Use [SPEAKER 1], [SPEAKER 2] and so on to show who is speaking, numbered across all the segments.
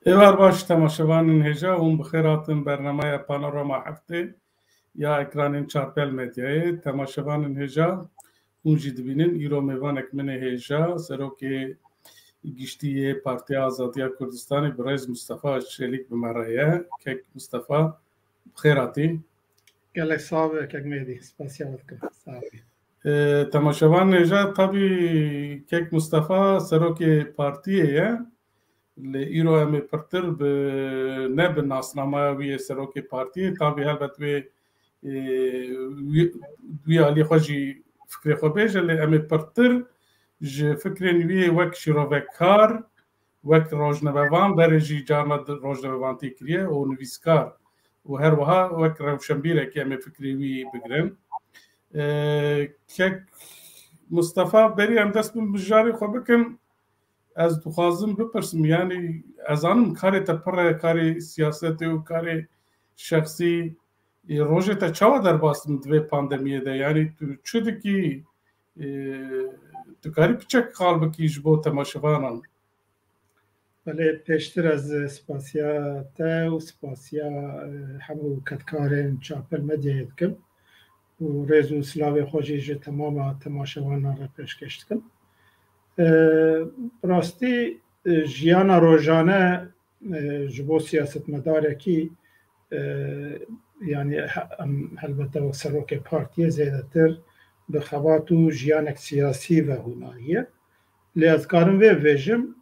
[SPEAKER 1] ایوار باش تماشاوان هجا هم بخیراتن برنامه پانوراما هفته یا اکران چارپل مدیای تماشاوان هجا اونجی دبینن ایرو میوانک من هجا سرو که گشتی پارتی آزادی کردستانی برایز مصطفی شلیک بمرایه که مصطفی بخیراتی
[SPEAKER 2] گلک صاحب که میدی سپاسیات کن
[SPEAKER 1] تماشاوان هجا طبی که مصطفی سرو که پارتیه ایرو امی پرتر به نه به ناسنامه وی سروکی پارتی تابی البته وی علی خوشی فکر خو بیجه لی امی پرتر ج فکرین وی وک شیروکار وک روزنامه‌وان برای جامعه روزنامه‌وان تیکریه و نویسکار و هر وها وک روشنبیره که امی فکری وی بگرن که مصطفی بری ام دست بجاری خو بکن از دخوازم بپرسم یعنی از آنم کاری تپره کاری سیاست و کاری شخصی روزه تا چوا در باستم دوی پاندمیه ده یعنی تو چودی کی تو کاری پچک خال بکیش بو تماشوانان
[SPEAKER 2] بله پیشتر از سپاسیات و سپاسیا همو کتکارن چاپل مدیه کم و رزو سلاوی خوشیج تمام تماشوانان را پیشکش کم راستی جیانا روزانه جبو سیاست مداره کی یعنی البته و سروک پارتی زیاده تر به خواتو جیانک سیاسی و هناییه لی از کارم ویژم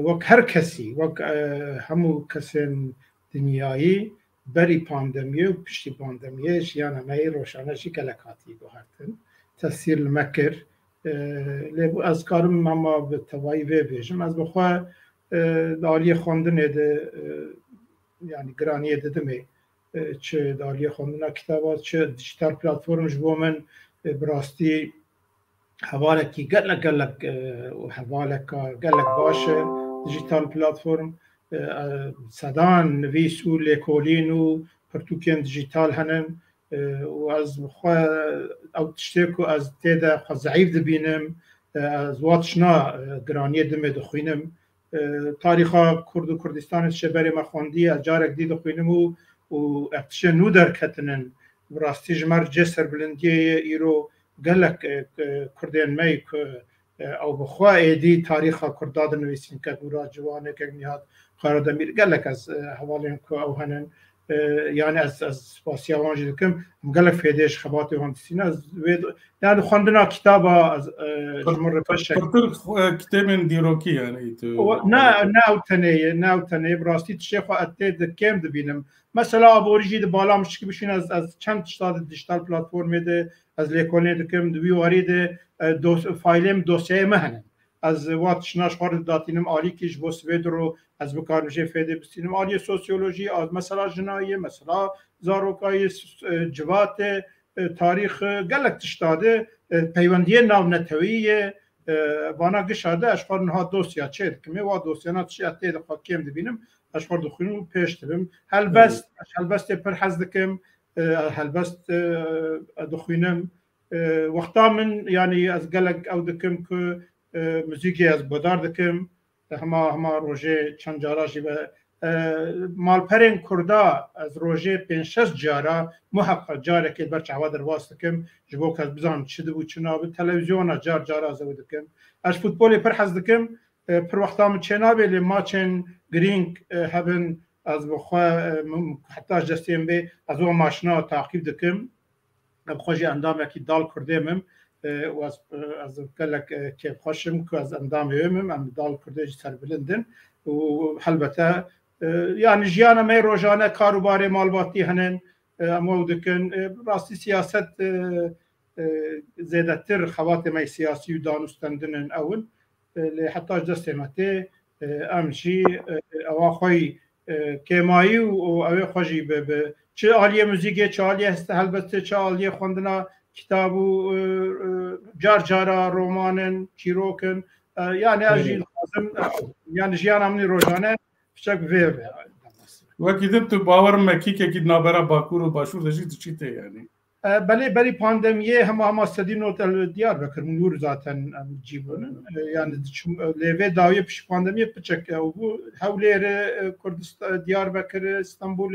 [SPEAKER 2] وک هر کسی وک همو کسین دنیایی بری پاندمیه و پشتی پاندمیه جیانا مای روشانه جی کلکاتی گوهرتن تاثیر المکر لیبو از کارم اما به توایی ویژم از بخواه دالی خوندنه ده یعنی گرانیه ددمه چه دالی خوندنه کتابات چه دیجیتال پلاتفورم جبو من براستی حوالکی گلک و حوالک باشه دیجیتال پلاتفورم صدان نویس و لیکولین و پرتوکین دیجیتال هنن و از بخواه او تشترکو از تیده خواه ضعیف دبینم از واتشنا گرانیه دمه دخوینم تاریخا کرد و کردستان شبری ما خوندی از جارک دی دخوینم و افتشه نو در کتنن براستی جمر جسر بلندیه ایرو گلک کردین میک او بخواه ایدی تاریخا کرداد نویسین که گورا جوانه که نیاد خارد امیر گلک از حوالین که او هنن یعنی از سپاسیاوان جدکم گلک فیدیش خباتی هندسین از یعنی خوندنا کتابا از جمهور پشک
[SPEAKER 1] کتاب دیروکی یعنی
[SPEAKER 2] نه تنه براستی تشیخو اتید کم دبینم مثلا ابوریجی ده بالا مشکی بشین از چند شتاد دیجیتال پلاتفورم ده از لیکولین دکم دوی واری ده فایلم دوسیه مهنن از وقت شناش خورد داتینم آلی کیش بو سوید رو از بکارنجه فیده بستینم آلی سوسیولوژی از مثلا جنایی مثلا زاروکای جوات تاریخ گلک تشتاده پیوندیه ناو نتویه وانا گشاده اشخار نها دوسیا چید کمی و دوسیانا تشیاته ده خاکیم دبینم اشخار دخونم و پیش دبیم هلبست پر حز دکم هلبست دخونم وقتا من یعنی از گلک او دکم که موزیکی از بودار دکم همه روژه چند جارا جیبه مالپرین کردا از روژه 5-6 جارا محقق جاره که برچ عوا در واست دکم جبو که از بزان چه دبو چنا به تلویزیون جارا زود دکم از فوتبولی پر حز دکم پر وقتا من چه نابه لی ماچن گرینگ هبن از بخواه حتی جستیم به از او ماشنا تعقیب دکم بخواهی اندام یکی دال کردیمم و از گلک که خوشم که از اندامیمم ام دال کرده جی سر بلندن و البته یعنی جیانا می روزانه کاروبار مالباتی هنن اما دکن راستی سیاست زیاده تر خوات می سیاسی و دانستندن اول حتی دستمته امشی اواخوی کمایی و اوه خوشی به چه عالیه موزیکه چه عالیه هست البته چه عالیه خوندنا کتاب و جارا رومانن چیروکن یعنی اجی لازم یعنی جیان امنی روزانه فشک
[SPEAKER 1] وکی دم تو باور مکی که نابرا باکور و باشور داشتی تو چیته یعنی
[SPEAKER 2] بلی پاندمیه هم سدی نوت دیار بکر منور zaten جیبون yani leve davi piş pandemiye piçek bu havlere Kurdistan Diyarbakır İstanbul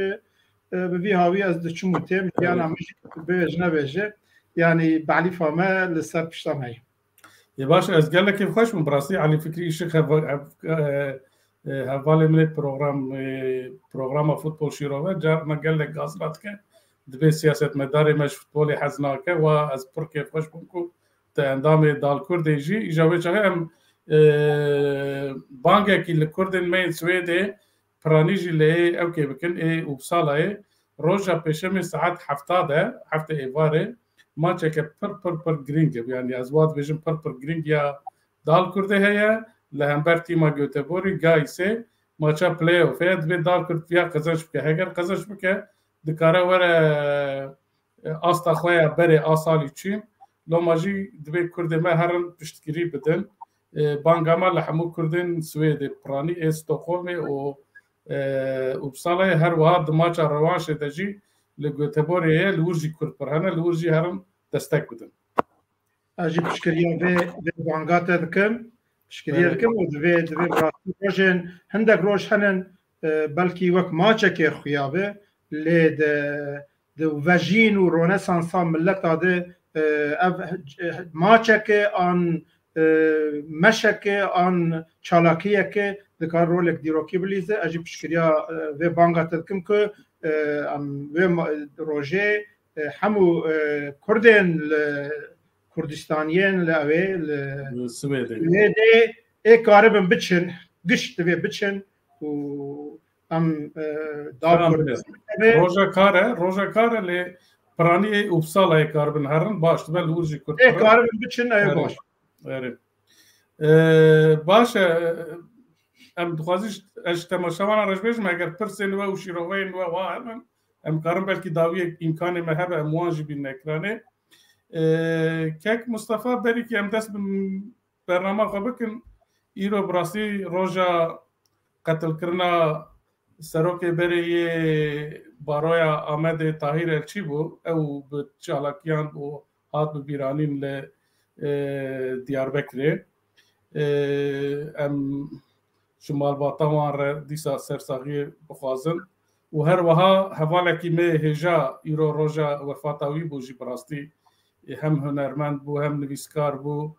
[SPEAKER 2] bir havi az da çumutem yani amış bejne beje yani bali fama لسر piştamay.
[SPEAKER 1] Ya baş az gel ki hoş mu براسي على فكري işi havale millet program futbol şirove ca gel gazrat ke دبي سياسة مداري مش فوتبولي حزناك وأز بركي خوش بمكو تندامي دال كرد يجي إجابة شهام بانجا كي الكردن مين سويدي برانيجي اللي أوكي بكن إيه وبصالة روجا بيشمي ساعات حفتة إيفاري ما تشك بر جرينج يعني أزواد بيجن بر جرينج يا دال كرد هي لهم برتي ما جوتبوري جايسه ما تشا بلاي أوف دبي دال كرد فيها قزش بك هجر قزش بك دکاره وره آستا خواه بره آسالی چیم لوماجی دبی کرده ما هرن پشتگیری بدن بانگاما لحمو کردن سوید پرانی استوکولمی و بساله هر وها دماچا روانش دجی لگوتبوریه لورجی کرد پرهنه لورجی هرن دستک بدن
[SPEAKER 2] اجی پشکریه به بانگات دکم پشکریه دکم و دبی براتی روشن هندک روش هنن بلکی وک ماچه که خویابه لید وژین و رونسانس ملت داده ماچک آن مشک آن چالاکیه که دکار رولک دیروکی بلیزه اجی پشکریا و بانگات دکم که و روژه همو کردن کردستانیین لعوه
[SPEAKER 1] سویده
[SPEAKER 2] ای کاربن بچن گشت و بچن و
[SPEAKER 1] روژا کاره لی پرانی اوبسالای کاربن هرن باش تو بل ورجی کرد
[SPEAKER 2] کاربن بچن ای باش
[SPEAKER 1] باش ام دخوازیش اجتماشوان رجبیش مگر پرسین و شیروین و واهم ام کارم بلکی داوی امکان مهبه اموانجی بین نکرانه کک مصطفى بری که ام دست برنامه خوبکن ایرو براسی روژا قتل کرنا سروک بری بارویا آمد طاهر الچی بو او به چالاکیان و هات به بیرانین ل دیاربکر ام شمال باطوان دیسا سرساغی بخوازن و هر وها حوالکی می هجا ایرو روژا وفاتاوی بو جی براستی هم هنرمند بو هم نویسکار بو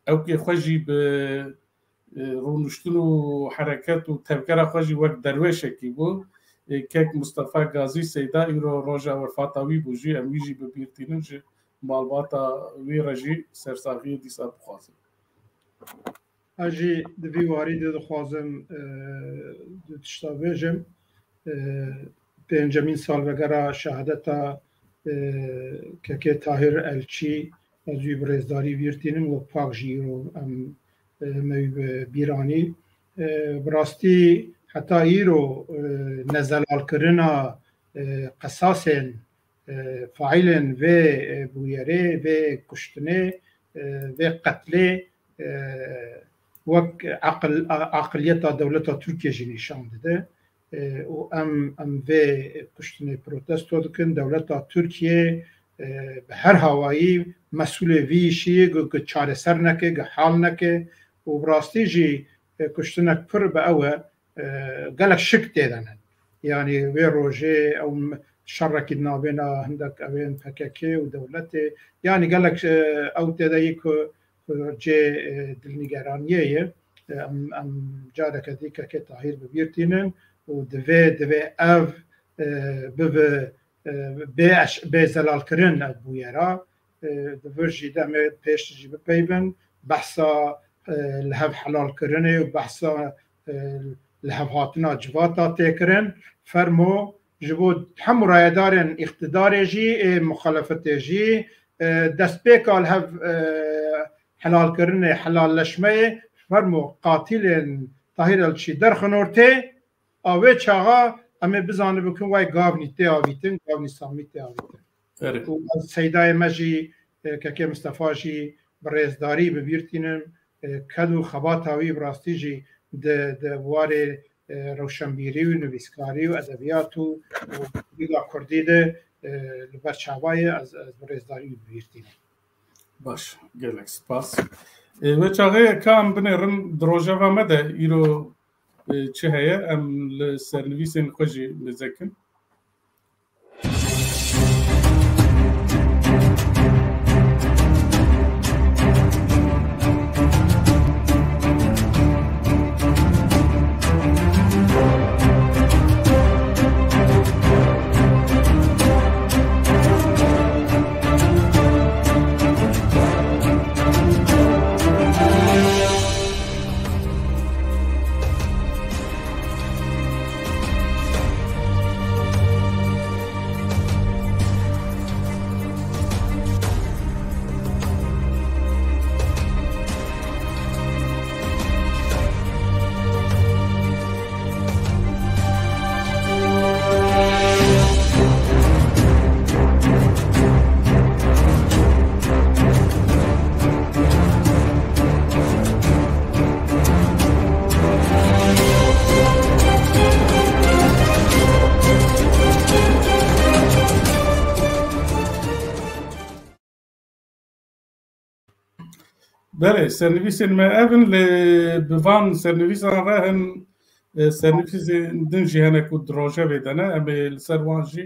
[SPEAKER 1] او که خوشی به رونشتن و حرکت و تفکر خوشی وقت درویشه کی بو که مصطفى غازی سیدا ایرو روژا وفاتاوی بو جی امیجی ببیرتینن جی مالباتا وی رجی سرساغی دیسا بخوازن
[SPEAKER 2] اجی دوی واری دخوازم تشتاویجم پنجمین سال وگرا شهادتا که طاهر الچی از وی برزداری ویرتینم و پاک جیرو بیرانی براستی حتی ایرو نزلال کرنا قصاصن فاعلن و بویره و کشتنه و قتله وک عقلیت دولت ترکیه جی نشان داده و ام و کشتنه پروتستو دکن دولت ترکیه به هر هوایی مسئول ویشی که چاره سر نکه که حال نکه و براستی جی کشتنک پر به اوه گلک شک دیدنن یعنی وی روژه او شرکی نابینا هندک اوین پککه و دولت یعنی گلک او دیده که جه دلنگرانیه ام جاده کدی که طاهر ببیرتینن و دوی او به زلال کرن بویرا دوی دمه پیش جی بپیبن بحثا لحف حلال کرنه و بحثا لحف هاتنا جواتا تکرن فرمو جبود هم رایدارن اقتدار جی مخالفت جی دست بیکا لحف حلال کرنه حلال لشمه فرمو قاتل طاهر الچی درخنورته آوه چاقا اما بزانه بکن وای گاونی تی آویتن گاونی سامی تی آویتن و سیدای مجی که مصطفى جی برزداری ببیرتینم کدو خبات هاوی براستی جی ده واره روشنبیری و نویسکاری و ادبیات و بیگا کردی ده لبرچاوای از رزداری بیرتین
[SPEAKER 1] باش gelek spas ve çağı kam binerim droja mede iro çi heye em li servisên xwe jî nizekin بله سرویسین ما اون لبوان سرویسان راهن سرویسین دنجی هنر کود دروجه بدنه اما سروانجی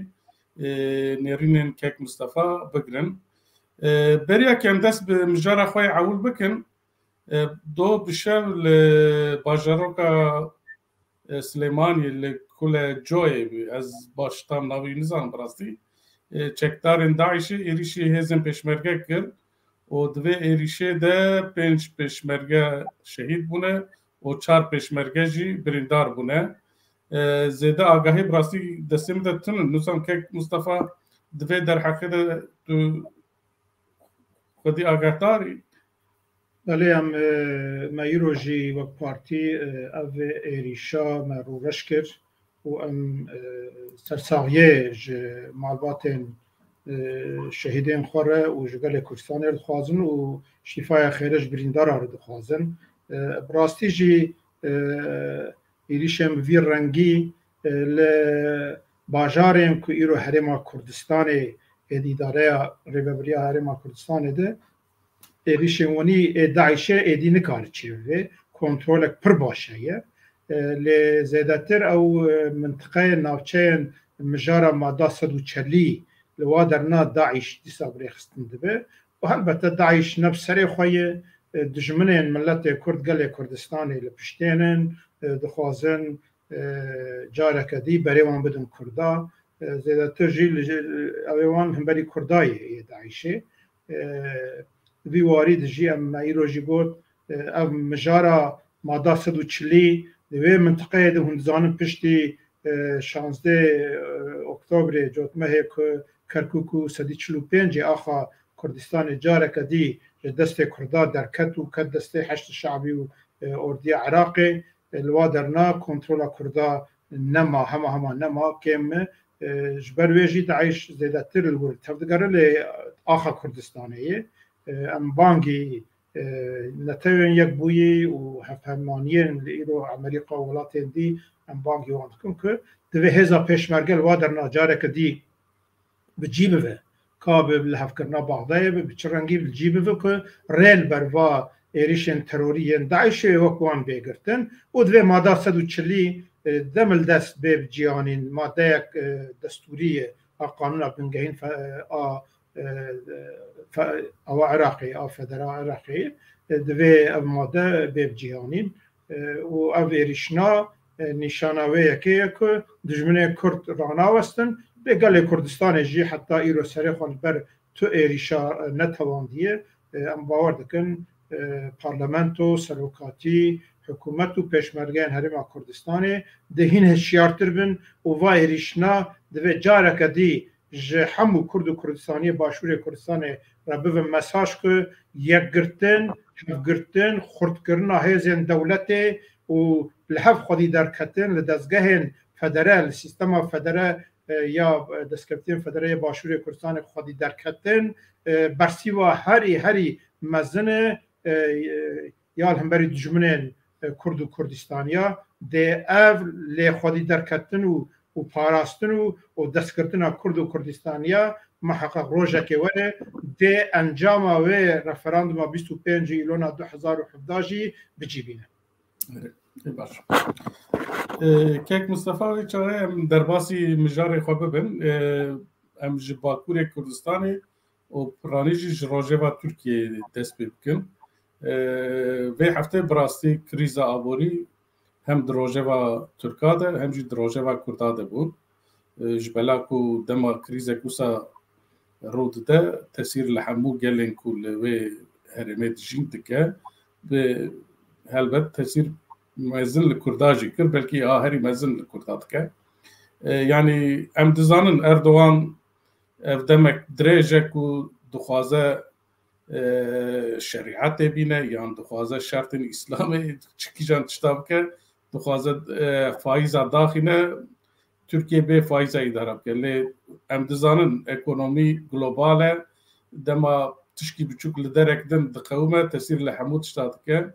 [SPEAKER 1] نرینن کک مصطفی بگرن بریا کم دست به مجرا خوی عول بکن دو بشر لباجروکا سلیمانی لکل جوی از باشتام نوی نزان براستی چکدارن داعشی ایریشی هزم پشمرگه کرد و دوی ایریشه ده 5 پشمرگه شهید بونه و 4 پشمرگه جی بریندار بونه زیده آگاهی براستی دستیم ده تنن نوسان که مصطفی دوی در حقیقت تو خودی آگاه داری؟
[SPEAKER 2] بله هم مایرو جی و پارتی او ایریشا مرورش کرد و ام سرساغیه مالباتن شهیدین خوره و جگل کردستان الخوازن و شفای خیرش بریندار آرد خوازن براستی جی ایریشم وی رنگی لباجاریم که ایرو حرم کردستان ادیداره ریببریا حرم کردستان ده ایریشم ونی داعشه ایدی نکار چیوه کنترول پر باشه لزیدتر او منطقه ناوچین مجارا مادا 140 لوادرنا داعش ديسابري خستن دبه وهلبته داعش نفس سري خويه دجمنين ملت كرد قال كردستاني لبشتينن دخوازن جارك دي بريوان بدن كردا زيدا ترجي اويوان هم بري كرداي داعشه في وارد جي ام ايروجي قول ام مجارا مادا 140 دوی منطقه ده هندزان پشتی 16 اکتبر جوتمه که کرکوک 145 آخا کردستان جاره کدی دست کردا در کت و کت دست حشد شعبی و اردی عراقی الوادرنا کنترل کردا نما هما نما کم جبر ویجی داعش زیاده تر الورد تفدقره لی آخا کردستانیه ام بانگی نتوین یک بویی و هفهمانیین لیرو امریکا و ولاتین دی ام بانگی وان کن که دوی هزا پیشمرگل وادرنا جاره کدی بجيبه كاب لهفكرنا بعضايا بچرنگي بجيبه ك ريل بروا ايريشن تروريين داعش وكوان بيگرتن ودوي ماده 140 دمل دست به جيانين ماده دستوريه قانون بنگهين او عراقي او فدرال عراقي دوي ماده به جيانين و او ايريشنا نشاناوي که دجمنه کرد رانا وستن بقال كردستان جي حتى ايرو سريخ البر تو ايريشا نتوانديه ام باور دكن پارلمانتو سلوكاتي حكومتو پشمرگان هرم كردستان دهين هشيارتر بن و وا ايريشنا دو جارك دي ج همو كرد كردستاني باشور كردستان ربو مساج كو يگرتن خرد کرنا هزن دولته و لحف خودي دركتن لدزگهن فدرال سيستم فدرال یا دستکفتن فدرال باشور کردستان خودی درکتن برسی و هری مزن یا همبری دجمنین کرد و کردستانیا ده او لی خودی درکتن و و پاراستن و دستکردن کرد و کردستانیا محقق روجا که وره ده انجام و رفراندوم 25 ایلون 2017 بجیبینه.
[SPEAKER 1] باش. کیک مصطفی چاره ام در باسی مجاری خواب ببین ام جباکور کردستانی و پرانیجی روژه و ترکیه دست بکن. وی هفته براستی کریز آبوری هم دروژه و ترکاده هم جی دروژه و کرداده بود. جبلا کو دما کریز کوسا رود ده تأثیر لحمو گلین کو لوی هرمت جین تکه به هلبت تأثیر مازن لکرداجی کر بلکی آهری مازن لکرداد که یعنی ام دزانن اردوان افدمک درجه کو دخوازه شریعت بینه یا دخوازه شرط اسلامی چکی جان تشتاب که دخوازه فایزه داخله ترکیه به فایزه اداره که لی ام دزانن اکونومی گلوباله دما تشکی بچوک لدرک دن دقومه تأثیر لحمود تشتاد که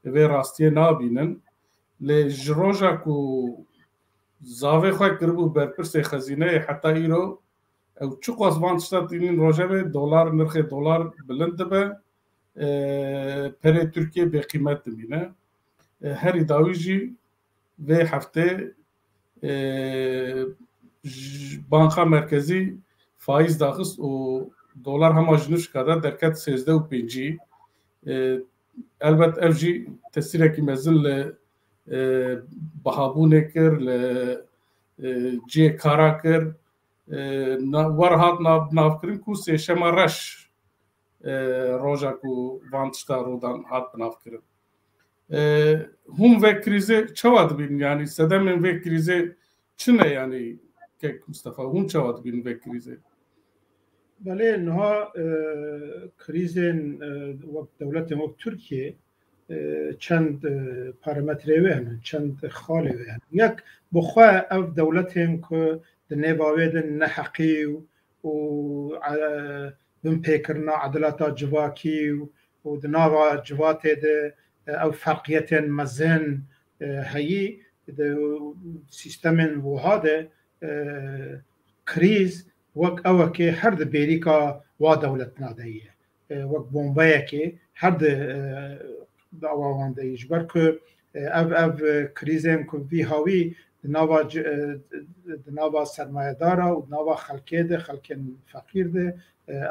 [SPEAKER 1] و راستیه نابینن لی جروجا کو زاوی خواه کربو برپرس خزینه حتی ایرو او چو قاسوان تشتاد اینین روژه به دولار نرخ دولار بلند به پر ترکیه به قیمت دمینه هری داوی جی و هفته بانکا مرکزی فایز داخست و دلار هم جنوش کده درکت 13.5 البته افجی تاثیر کی مزن ل بهابونه کر ل جی کارا کر ورهات ناف کریم کو سه شمارش روزا کو وانتشتا رودان هات ناف کریم هم و کریزه چواد بین یعنی صدام و کریزه چنه یعنی که مصطفی هم چواد بین و کریزه
[SPEAKER 2] بله نها کریزن وقت دولت وقت ترکیه چند پارامتری وهن چند خاله وهن یک بخواه او دولتهم که دنباوید نحقی و بمپیکرنا عدالات جواکی و دنابا جوات ده او فرقیت مزن هایی سیستم وهاده کریز وقت اوه که هر ده بیریکا و دولت نادهیه وقت بومبایه که هر ده دعوان دهیش برکه او کریزم که وی هاوی دنابا سرمایه دارا و دنابا خلکه ده خلک فقیر ده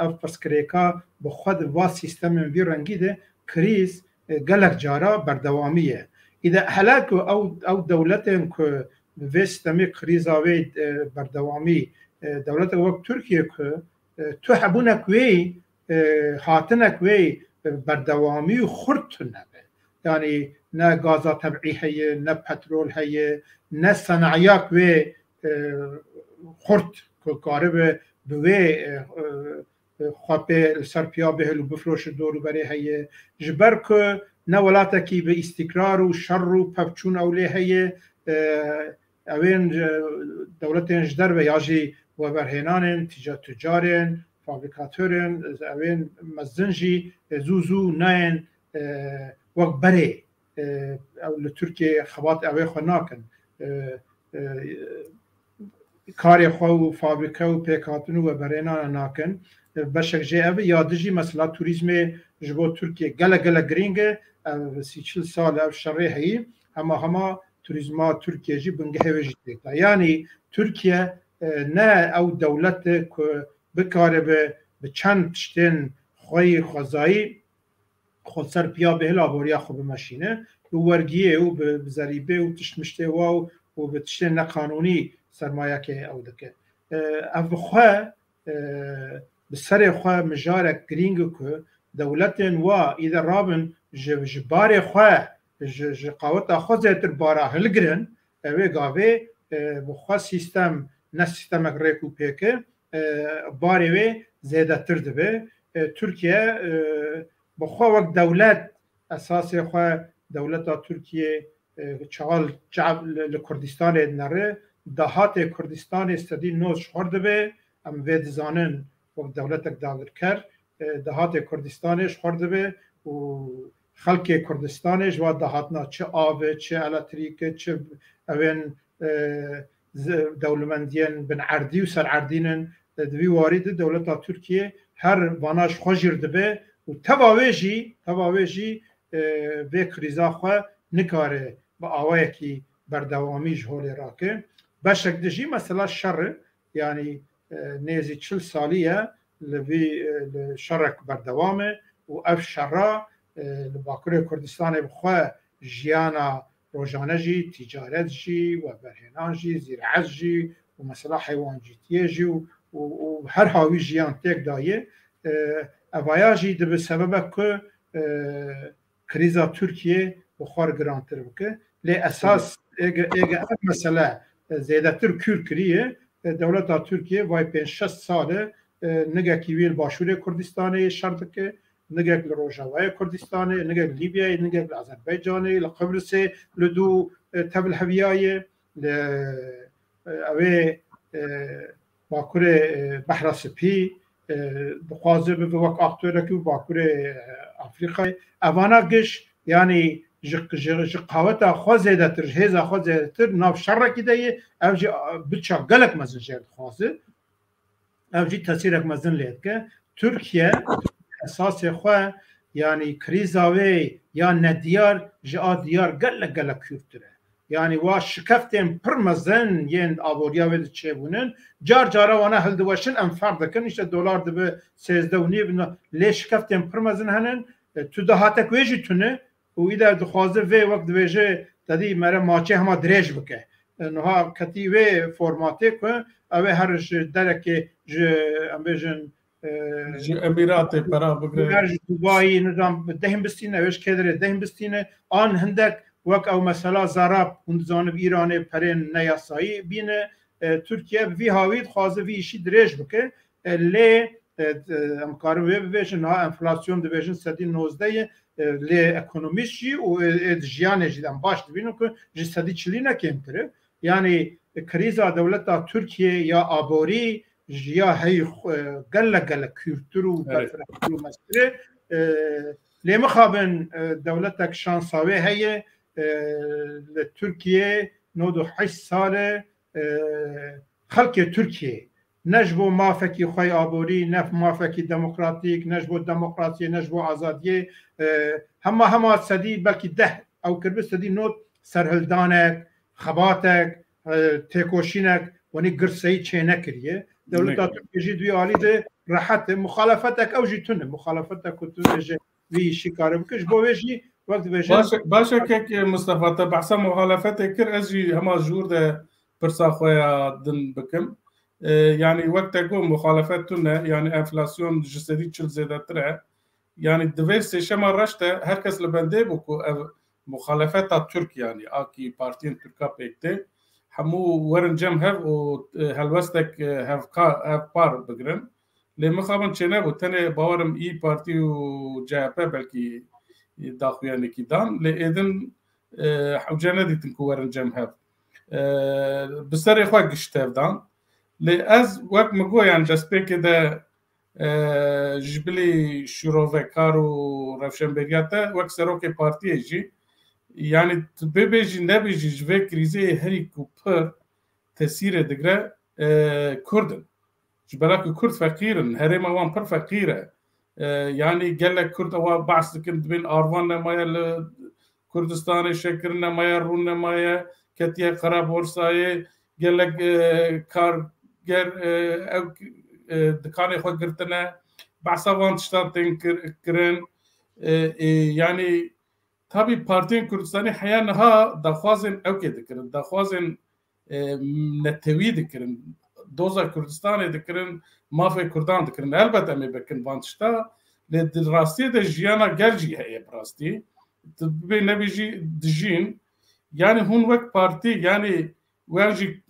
[SPEAKER 2] او پسکریکا بخود و سیستم وی رنگی ده کریز گلک جارا بردوامیه اذا هلاك او دولتهم که في سیستم کریزاوی بردوامی دولت وقت ترکیه که تو حبونك وی هاتنك وی بردوامی و خورتون نبه يعني نه غازا طبيعي هي نه بترول هي نه صناعياك وي خورت كارب بوي خاپه السرپیا به لو بفروش دور بره هي جبرك نه ولاتكي به استقرار و شر و پفچون اوله هي اوين دولتين جدر و ياجي و برهنان تجارن فابریکاتورن اوين مزنجي زوزو ناين وقت بره او لترکیه خبات اوی خو ناکن کاری خو و فابریکه و پیکاتن و برهنان ناکن بشک جه اوی یادجی مثلا توریزم جبو ترکیه گله گرینگه 30 سال او شره هی هما توریزما ترکیه جی بنگه هویجی دیتا یعنی ترکیه نه او دولت که بکاره به چند تشتین خوی خوزایی خود سر پیا به لابوریا خوب ماشینه و ورگیه و به ضریبه و تشمشته و به تشته نقانونی سرمایه که او دکه او خواه به سر خواه مجارک گرینگو که دولتن و ایده رابن جبار خواه قاوتا خود زیتر بارا هلگرن اوه گاوه بخواه سیستم نه سیستم اگریکو پیکه باره وی زیده ترده به ترکیه بخوا وقت دولت اساس خوا دولت ترکیه چال جعب لکردستان نره دهات کردستان استدی نوش خورده به ام وید زانن وقت دولت داگر کرد دهات کردستانش خورده به و خلق کردستانش و دهاتنا چه آب چه الکتریک چه اوین دولمندیان بن عردی و سر عردینن دوی وارد دولت ترکیه هر واناش خوشیر دبه و تواویجی به کریزا خو نکاره با آوایی که بردوامیش هولی راکه بشک دجی مثلا شر یعنی نیزی 40 سالیه لوی شرک بردوامه و اف شرا لباکر کردستان بخوا جیانا روزانه جی تجارت جی و برهنان جی زراعت جی و مثلا حیوان جیتیه جی و هر هاوی جیان تک دایه اویا جی ده به سبب که کریزا ترکیه بخار گرانتر بکه لی اساس اگه مثلا زیاده تر کور کریه دولت ترکیه وای 5-6 ساله نگه کیویل باشور کردستانه شرط که نگه لروجاوای کردستانه نگه لیبیای نگه لآذربایجانه لقبرس لدو تبل هویای اوه باکور بحر سپی بخوازه به وقت اکتوره که باکور افریقای اوانا گش یعنی قوت خود زیاده تر هزا خود زیاده تر ناف شر کی دیه اوجی بچا گلک مزن جرد خوازه اوجی تاثیرک مزن لید که ترکیه اساس خو یعنی کریزاوی یا ندیار جا دیار گلک کورتره یعنی وا شکفتن پرمزن ین آبوریا ود چبونن جارا وانا هل دوشن ام فرد کن işte دلار دبه 13.5 لی شکفتن پرمزن هنن تو دهاتک ویجی تونه و ایده دخوازه وی وقت ویجه تدی مره ماچه هما دریج بکه نها کتی وی فرماته که اوه هرش درک ام بیجن
[SPEAKER 1] امارات برا بگره
[SPEAKER 2] دبی نظام دهم بستینه اوش کدره دهم بستینه آن هندک وک او مثلا زراب اون زانب ایران پرین نیاسایی بینه ترکیه وی هاوید خوازه وی ایشی دریج بکه لی امکارو وی بویشن ها انفلاسیون دویشن 19 لی اکونومیشی و جیانه جیدن باش دبینو که جسدی چلی نکیم یعنی کریزا دولتا ترکیه یا آبوری یا هی گله کورتر و برفرکتر و مستره لی مخابن دولتک شانساوی هیه ترکیه 98 ساله خلق ترکیه نجبو مافکی خوی آبوری نف مافکی دموکراتیک نجبو دموکراسی نجبو آزادی همه صدی بلکی 10 او کربه صدی نوت سرهلدانک خباتک تکوشینک ونی گرسایی چه نکریه دولتا ترکیه دوی آلی ده راحت مخالفتک او جیتونه مخالفتک و تو وی شکاره بکش بو ویجی وقت
[SPEAKER 1] باشه که مصطفى تبعسا مخالفت کر ازی همه جور ده پرسا خویا دن بکم يعني وقت اقول مخالفتنا يعني انفلاسيون جسدي تشل زيادة ترى يعني دويس شما رشته هركز لبنده بكو مخالفات ترك يعني اكي بارتين تركا بيكتي حمو ورن جم هف و هلوستك هف بار بقرن لمخابن چنه تنه باورم اي بارتي و جابه بلكي داخويا كيدان لإذن حوجانا دي تنكو ورن جم هف بسر اخوة قشتاف دان لأز وقت مقوى يعني جسبه كده جبلي شروفكار و رفشنبرياتا وقت سروكي بارتي يجي يعني بيجي نبيجي جوه كريزي هري كوبر تسير دقرة كردن جبلاك كرد فقيرن هريما وان پر فقيرة يعني قال لك كرد او بعث كنت بين آروان نمايا كردستان شكر نمايا رون نمايا كتيا قراب ورساية قال لك كار گر او دکانی خود گرتنه بعثوان تشتاتين كرن يعني تابي بارتين كردستاني حيانها دخوازن او كده كرن دخوازن نتوي دكرن دوزا كردستاني دكرن ما في كردان دكرن البته امي بكن بانتشتا لدراستي د جيانا گلجي هي براستي تبي نبيجي دجين يعني هون وقت بارتي يعني واجي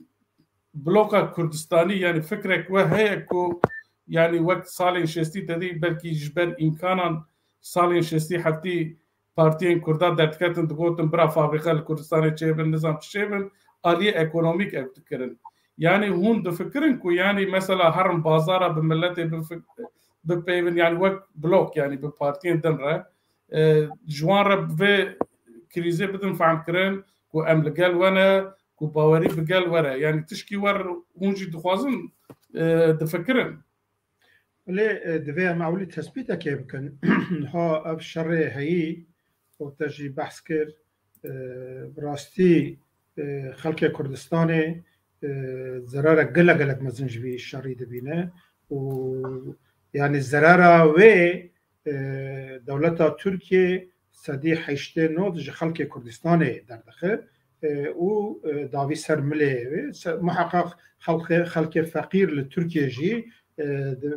[SPEAKER 1] بلوكا كردستاني يعني فكرك وهي كو يعني وقت صالين شستي تدي بلكي جبر إمكانا صالين شستي حتى بارتين كردات دتكتن تقولن برا فابريقا الكردستاني تشيبن نظام تشيبن آلية إيكونوميك أفتكرن يعني هون دفكرن كو يعني مثلا هرم بازارة بملتي ببيبن يعني وقت بلوك يعني ببارتين دنرا جوان رب في كريزي بدن فعم كرن كو أملقال وانا و باوری بگل وره یعنی تشکی ور اونجی دخوازن دفکرن
[SPEAKER 2] ولی دوی معولی تثبیت که بکن ها اف شر هایی و تجی بحث کرد براستی خلق کردستان ضرر گلک مزنجوی شری دبینه و يعني الزرارة و دولة تركيا سدي حيشتي نوض خلق كردستاني دردخه و داوي سرملي محقق خلق فقير لتركيا جي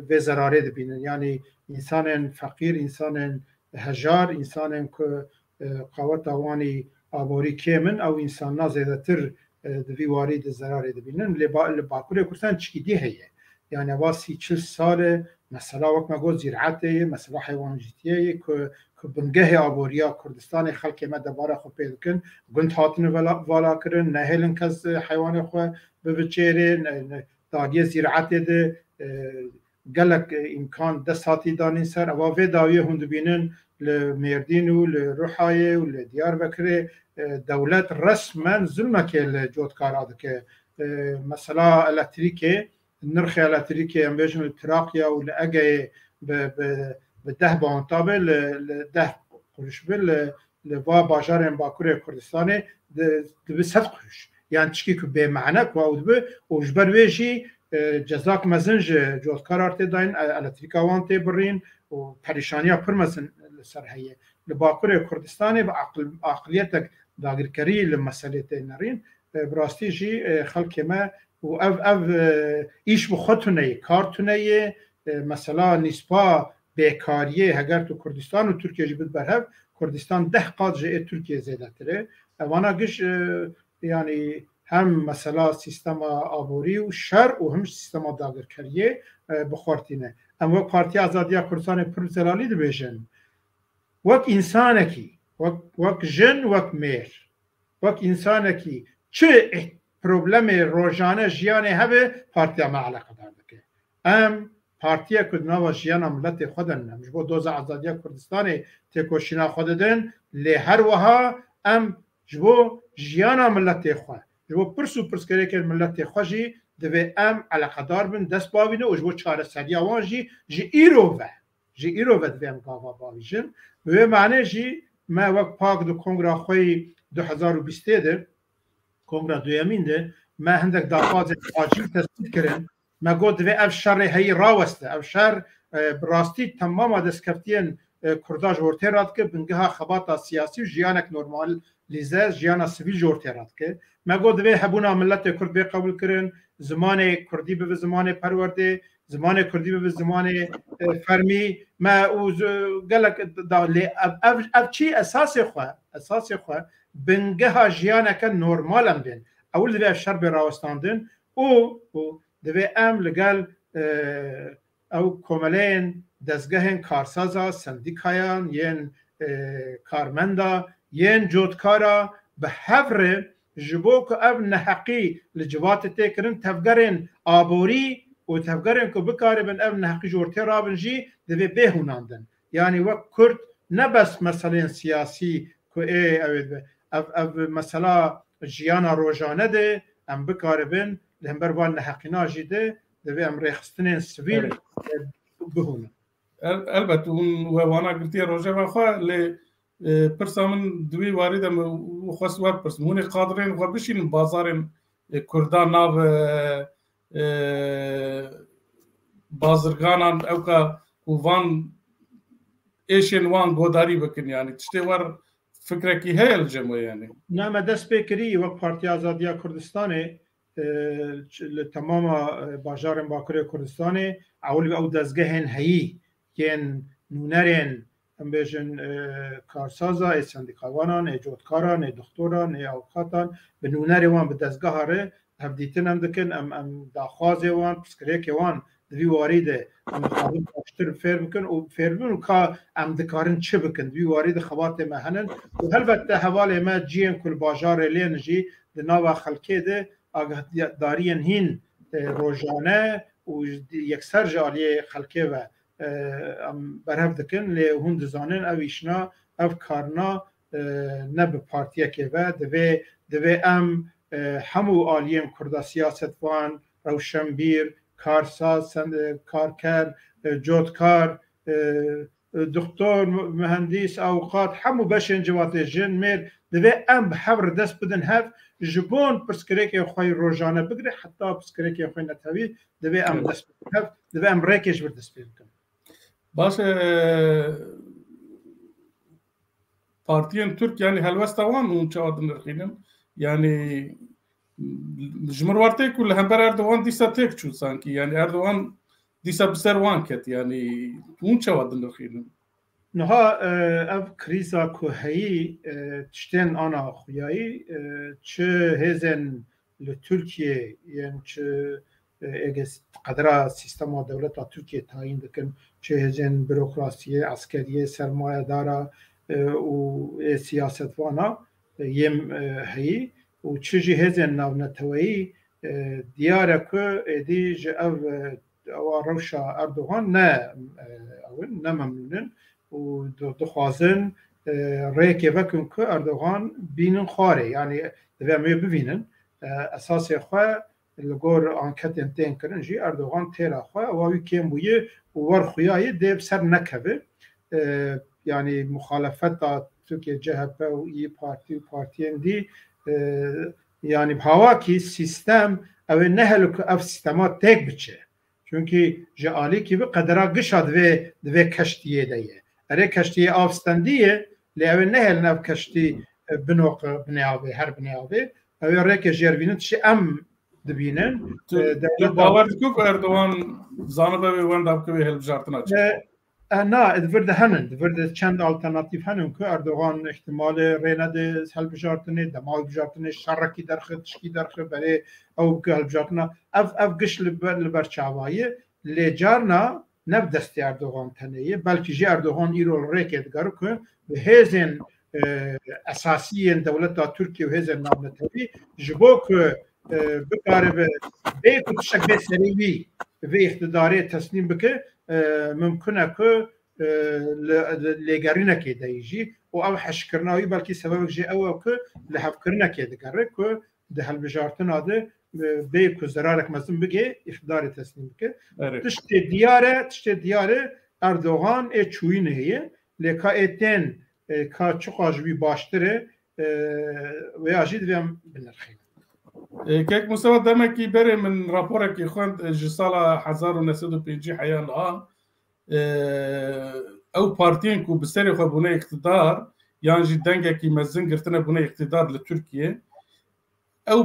[SPEAKER 2] في زرارة دبينن يعني إنسان فقير إنسان هجار إنسان قوات واني آبوري كيمن أو إنسان نازيدة تر دفي وارد زرارة دبينن لباكوري كردستان تشكيدي هي يعني واسي 40 ساله مثلا وقت ما قلت زراعته مثلا حيوان جيتيه كبنجه آبوريا كردستان خلق ما دبارة خو بيدكن قلت هاتن ولا كرن نهلن كز حيوان خو ببچيرن داديه زراعته ده قالك إمكان دساتي دانين سر أو في داوية هند بينن لميردين ولروحاية ولديار بكرة دولة رسما ظلمك الجود كارادك مثلا الكتريكي النرخ الكتريكي ام بيجن التراقيا ولا اجي بده بانطابه لده قرش بل لوا باجارن باكوري كردستاني دب 100 قرش يعني تشكيك بمعنى كواود وجبر ويجي جزاك مزنج جوز قرارت داين الكتريكا وانتي برين وبريشانيا برمزن سر هي لباكوري كردستاني بعقليتك داغر كري لمساله نارين براستي جي خلق ما و اف ایش بخوتونه کارتونه مثلا نسبا بیکاریه اگر تو کردستان و ترکیه جبت برهب کردستان 10 قاد جه ترکیه زیاده تره وانا گش يعني هم مثلا سیستم آبوری و شر و هم سیستم داگرکریه بخورتینه اما پارتی آزادی کردستان پرزلالی دو بیشن وک انسانکی وک جن وک میر وک انسانکی چه پروبلم روزانه جیانه هبه پارتیا ما علاقه داره ام پارتیا کدنا و جیانا ملت خودن مش بو دوز آزادی کردستان تکوشینا خوددن لی هر وها ام جبو جیانا ملت خود جبو پرسو پرس کرده که ملت خوشی دوی ام علاقه دار بن دست باوینه و جبو چاره سریا وان جی ایرو دوی ام گاوا باویجن و معنی جی ما وقت پاک دو کنگره خوی 2020 ده کنگره دویمین ده ما هندک داخواز آجیل تثبیت کردن ما گفت و اف شر هی راوسته اف شر براستی تمام دستکفتین کرداج ورته راد که بنگه خبات سیاسی و جیانک نورمال لیزه جیانا سیویل ورته راد که ما گفت و هبونا ملت کرد به قبول کردن زمان کردی به زمان پرورده زمان کردی به زمان فرمی ما او گلک دالی اف چی اساس خو بنگه جیانک نورمال ام بین اول دوی افشار به راوستاندن او دوی ام لگل او کمالین دزگهن کارسازا سندیکایان ین کارمندا ین جودکارا به حفر جبو که او نحقی لجوات تکرن تفگرن آبوری و تفگرن که بکاره بن او نحقی جورتی رابن جی دوی بهوناندن یعنی وقت کرد نبس مسئله سیاسی که او مثلا جیانا روزانه ده ام بکاره بن لهم بروان نحقینا جیده دوی ام ریخستنین سویل بهونه
[SPEAKER 1] البته اون وانا قلتي روجا خو ل پرسا من دوی واردم و خواست ور پرس مونی قادرین و بشین بازارن کردان ناو بازرگانان او که وان ایشن وان گوداری بکن یعنی تشتی ور فکره کی هی الجمعه یعنی
[SPEAKER 2] نه ما دست بکری وقت پارتی آزادی کردستانه تمام باجارن باکره کردستانه اول او دزگهن هی ین نونرین ام بیشن کارسازا سندیکاوانان جودکاران دکتران اوقاتان به نونری وان به دزگاه ره هفدیتن هم دکن ام داخوازه وان پسکریک وان دوی واریده ام خواهیم کاشتر فیر بکن و فیر بکن و که ام دکارن چه بکن دوی واریده خوات مهنن و هلبته حواله ما جیان کل باجار لین جی دناوا خلکه ده آگه دارین هین روزانه و یکسر جالیه خلکه و برهف دکن لی هون دزانن اویشنا او کارنا نه به پارتیه که و دوی ام همو آلیم کرد سیاستوان روشنبیر کارساز کارکر جودکار دکتر مهندس اوقات همو بشن جوات جن میر دوی ام بحور دست بدن هف جبون پرسکریکی خوی روزانه بگیره حتی پرسکریکی خوی نتاوی دوی ام دست بدن هف دوی ام ریکش بر دست بدن
[SPEAKER 1] باشه پارتیان ترک yani helvestawan un çawadın rxînin yani jmirwartê ku li hember Erdogan dîsa têk çû sankî yani Erdogan dîsa bi ser wan ket yani un çawadın rxînin
[SPEAKER 2] نها اف کریزا کو هی تشتن انا خویایی چه هزن لترکیه یعنی چه اگه قدره سیستم دولت ترکیه تعیین دکن چه هزن بروکراسی عسکری سرمایه داره و سیاست وانا یم هی و چه هزن نونتوی دیاره که ادی جو روشا اردوغان نه ممنونن و دخوازن ریکی وکن که اردوغان بینن خواره یعنی دوی می ببینن اساس خواه لگور آنکت انتین کرن جی اردوغان تیرا خواه و اوی کم بویه و ور خویایی دیب سر نکبه یعنی مخالفت دا ترکیه جهبه و ای پارتی و پارتین دی یعنی بهوا کی سیستم او نهلو که اف سیستمات تک بچه چونکی جعالی کی به قدره گشاد دوی کشتیه دیه اره کشتی آفستندیه لیو نهل نف کشتی بنوق بنیاوی هر بنیاوی او ره که جربینن چه ام دبینن
[SPEAKER 1] باور کو اردوان زانبه و وند اب که هلبجارتنا
[SPEAKER 2] نه ادورد هنن ادورد چند آلترناتیو هنن که اردوغان احتمال رینده هلبجارتنه دماغ بجارتنه شرکی درخه تشکی درخه برای او که هلبجارتنا اف گش لبرچاوایه لیجارنا نب دستی اردوغان تنیه بلکه جی اردوغان ایرو ریکت گرو که به هزین اساسی دولت ترکیه و هزین نامنتوی جبو که بکاره به کتشک به سریوی و اقتداری تسلیم بکه ممکنه که لگرینه که دیجی و او حشکرناوی بلکه سبب جی او که لحفکرنه که دگره که ده هلبجارتن آده به که زرارک مزم بگه اقتداری تسلیم بکه تشت دیاره اردوغان چوی نهیه لکا ایتن که چقاجوی باشتره و اجید ویم بنرخیم
[SPEAKER 1] كيك مستوى دمكي بري من رابورك خوند جسالة 1950 حيان او بارتين كو بسري خو بني اقتدار يعني جي دنگكي مزن قرتنا بني اقتدار لتركيا او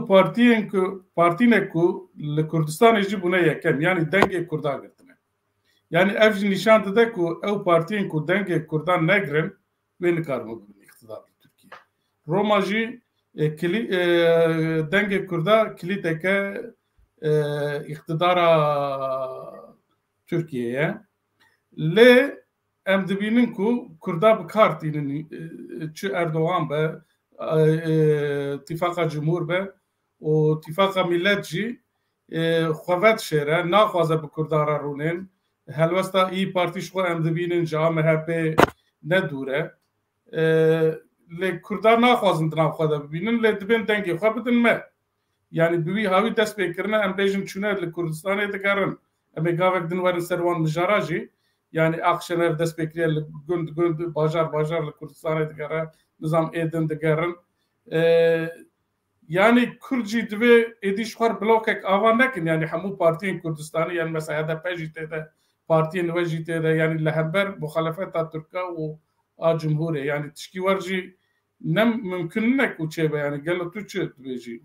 [SPEAKER 1] بارتين كو لكردستان يجي بني كم يعني دنگي كردان قرتنا يعني افج نشان تدكو او بارتين كو دنگي كردان نگرن وين كارمو بني اقتدار لتركيا روما جي کلی دنگ کرده کلیدک اقتدار ترکیه لی ام دبینن کو کرده بکارتینن چه اردوغان به اتفاق جمهور به و اتفاق ملت جی خوات شهره ناخوازه به کردارا رونین هلوستا ای پارتیش خو ام دبینن جامعه به ندوره لی کردار ناخوازن دناو خدا ببینن لی دبین دنگی خواه بدن ما یعنی بوی هاوی دست بکرنه ام بیجن چونه لکردستانه دگرن امی گاوک دنوارن سروان مجاراجی یعنی اخشنه دست بکریه لگند باجار لکردستانه دگرن نظام ایدن دگرن yani Kürtçi dve ediş var blokek avan nekin yani hamu partiyen Kürdistan'ı yani mesela HDP jitede partiyen ve jitede yani lehber muhalefeta Türk'e o a cumhuriye yani tişki varcı nem mümkün ne kuçebe yani gelo Türkçe dveci.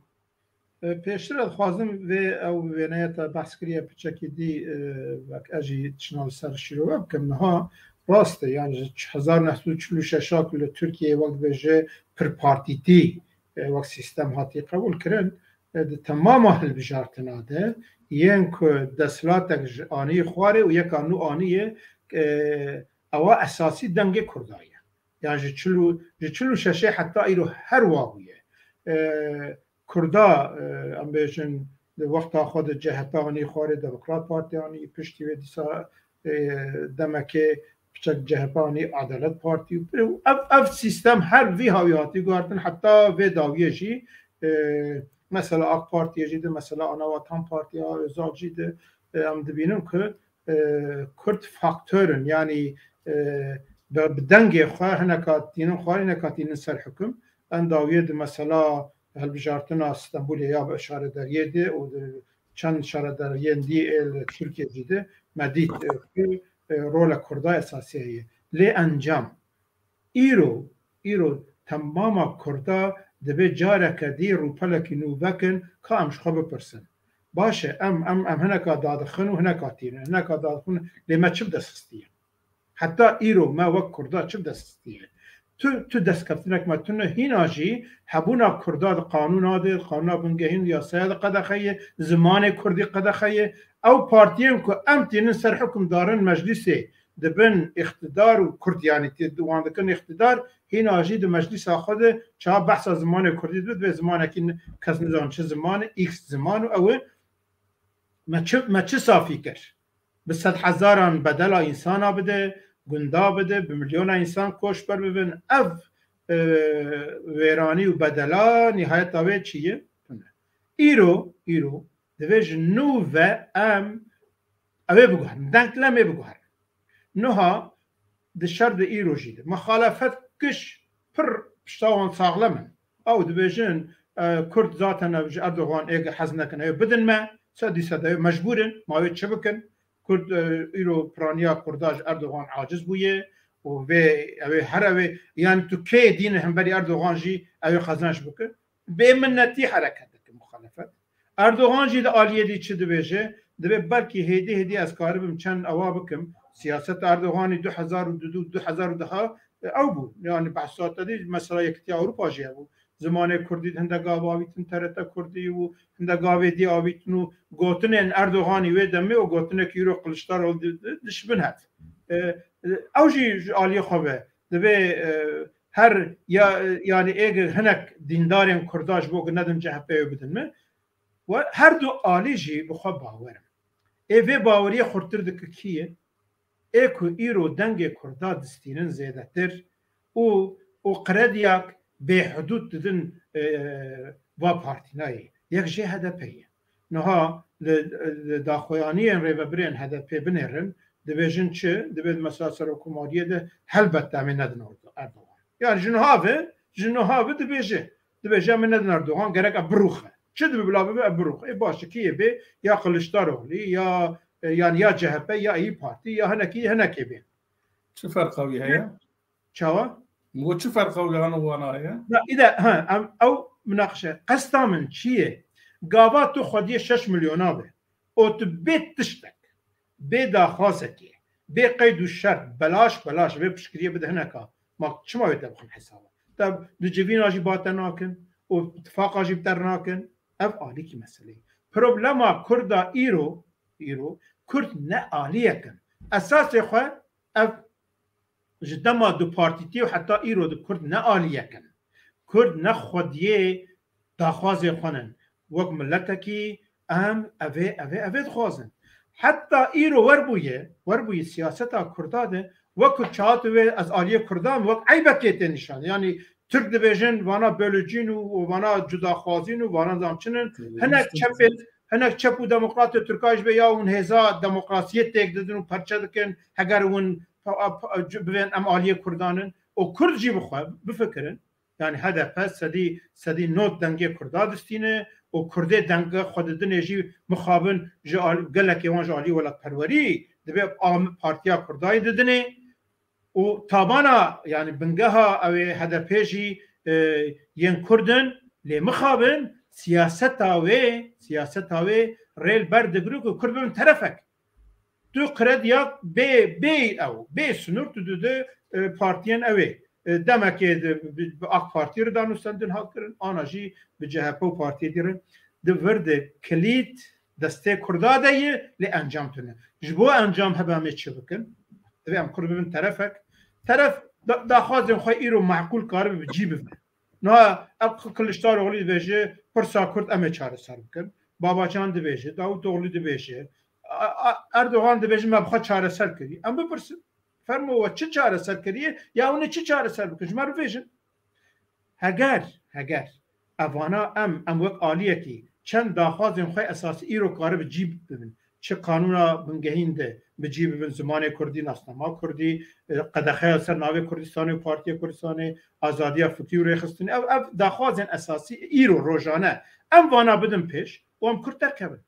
[SPEAKER 2] پیشتر خوازم و او ونایت بحث کریه پچکی دی وک اجی چنال سر شروع بکم نها راسته یعنی 1946 کل ترکیه وقت بجه پر پارتیتی وقت سیستم هاتی قبول کرن تمام اهل بجارتنا ده ین که دستلاتک آنی خواره و یک آنو آنیه او اساسی دنگ کردایه یعنی چلو ششه حتی ایرو هر واقعیه کردا ام بیشن وقت خود جهتانی خواره دموکرات پارتیانی پشتی و دیسا دمکه بچک جهپانی عدالت پارتی اف سیستم هر وی هاویاتی گوارتن حتی و داویه جی مثلا AK Partiye jî de mesela Anavatan Partiya Özal jî de em dibînin ku Kurd faktörün yani bi dengê xwe hineka tînin xwarî hineka tînin ser hikûm em dawiye di mesela hilbijartina Stenbolê ya bi şaredariyê de û çend şaredariyên dî Türkiye jî de me dît rola Kurda esasî ye. Lê encam îro temama Kurda dibe careke dî rûpelekî nû vekin ka em ji xwe bipirsin. Baş e em hineka dadixin û hineka tînin hineka dadixin lê me çi destxistiye heta îro me wek Kurda çi destxistiye tu destkeftînek me tune hîna jî hebûna Kurda di qanûna de qanûna bingehîn yasaya de qedexeye zimanê Kurdî qedexeye ew partiyên ku em tînin ser hikûmdarên meclisê dibin iqtidar û Kurd yanî wan dikin iqtidar hîna jî di meclîsa xwe de çawa behsa zimanê Kurdî dibit vê zimanekî kes nizan çi zimanê x ziman û ew ê me çi safî kir bi sed hezaran bedela însana bide gunda bide bi milyona însan koçber bibin ev wêranî û bedela nihayeta wê çi ye îro divê ji nû ve em ew ê biguherin denklem ê biguherin niha di şer de îro jî de mexalefet kiş pir pişta wan saxlem in ew dibêjin Kurd zaten ev ji Erdogan êge hez nekin ew bidin me sedî ew mecbûrin ma wê çi bikin Kurd îro piraniya Kurda ji Erdogan aciz bûye û vê ew ê her ew ê yani tu kê dînin hemberî Erdogan jî ew ê xezenj bikin bêminnetî hereket dikin muxalefet Erdogan jî di aliyê dî çi dibêje divê belkî hêdî ez karibim çend ewa bikim siyaset Erdoganî 2010 ew bû yani behsata dî mesela Yekîtiya Ewropa jî bû zimanê Kurdî hinde gav avîtin TRT Kurdî û hinde gavê dî avîtin û gotinên Erdoganî wê demê û gotinekî îro Kılıçdaroğlu dişibin hev ew jî ji aliyê xwe ve divê her yani êgir hinek dîndarên Kurda ji bo nedin CHP'ye bidin mi her du alî jî bi xwe bawerim vê baweriyê xurtir dike kî ye ê ku îro dengê Kurda distînin zêdetir û qrediyak bêhudûd didin va partînayê yek jê HDP ye niha li daxuyaniyên rêvebirên HDP binêrin dibêjin çi dibê mesela serokkomariyê de helbet em ê nedin Erdogan yani ji niha ve dibêje em ê nedin Erdogan gerek ev birûxe çi dibe bila bibe ev birûxe baş kî ye bê ya Kılıçdaroğlu ya yani ya CHP ya İYİ Parti ya hinekê bê
[SPEAKER 1] çi ferqa wî heye
[SPEAKER 2] çawa
[SPEAKER 1] bu çi ferqa wana heye
[SPEAKER 2] îde ew münaqişe qesta min çi ye gava tu xwediyê 6 milyona be û tu bê tiştek bê daxwazekê bê qeyd û şert belaş vê piştgiriyê bide hineka ma çima wê te bixin hesaba te di civîna jî bate nakin û ittifaqa jî biter nakin ev alîkî meseleyê problema Kurda îro Kurd ne alîyekin esasê xwe ev ji dema du partîtî û heta îro di Kurd ne alîyekin Kurd ne xwediyê daxwazê xwe nin wek milletekî em evê dixwazin heta îro werbûye siyaseta Kurda de wekû çahat wê ez aliyê Kurdan wek eybekê tê nîşan yani Türk dibêjin vana bölücîn û vana cudaxwazîn û vana zamçinin hinek çep û demokratê Tirkiye ji vê ya hûn hêza demokrasiyê têk didin û perçe dikin heger hûn bivên em aliyê Kurdanin û Kurd jî bixwe bifikirin yani HDP sedî not dengê Kurda distîne û Kurdê denge xwedidinê jî mixabin ji gelekê wan ji aliyê welatperwerî dibe Partiya Kurdayê didinê û tabana yani bingeha ew ê HDP jî yên Kurdin lê mixabin siyaseta wê rêl berdigir ku Kurd bibin terefek tu krediya bê sunûr tu dide partiyên ew ê demekê bi AK Partî re danûstandin hatkirin ana jî bi CHP û partiyê dirin di vir de kilît destê Kurda de ye lê encam tune ji bo encam hebe em ê çi bikin divê em Kurd bibin teref daxwazên xwe îro meqûl karibe bi cî bibe niha ev Kılıçdaroğlu dibêje pirsa Kurd em ê çareser bikin Babacan dibêje Davutoğlu dibêje Erdogan dibêje me bixwe çareser kirî em bipirsin fermo we çi çareser kiriye ya hûn ê çi çareser bikin ji me bibêjin heger اوانا ام وک عالیه کی چند داخوازن خواه اساسی ایرو کاره بجیب ببین چه قانونا بنگهینده بجیب ببین زمان کردی ناسنما کردی قدخه سر ناوی کردستانی و پارتی کردستانی آزادی فکری و ریخستانی او داخوازن اساسی ایرو روزانه ام وانا بدن پیش و ام کرد درکبن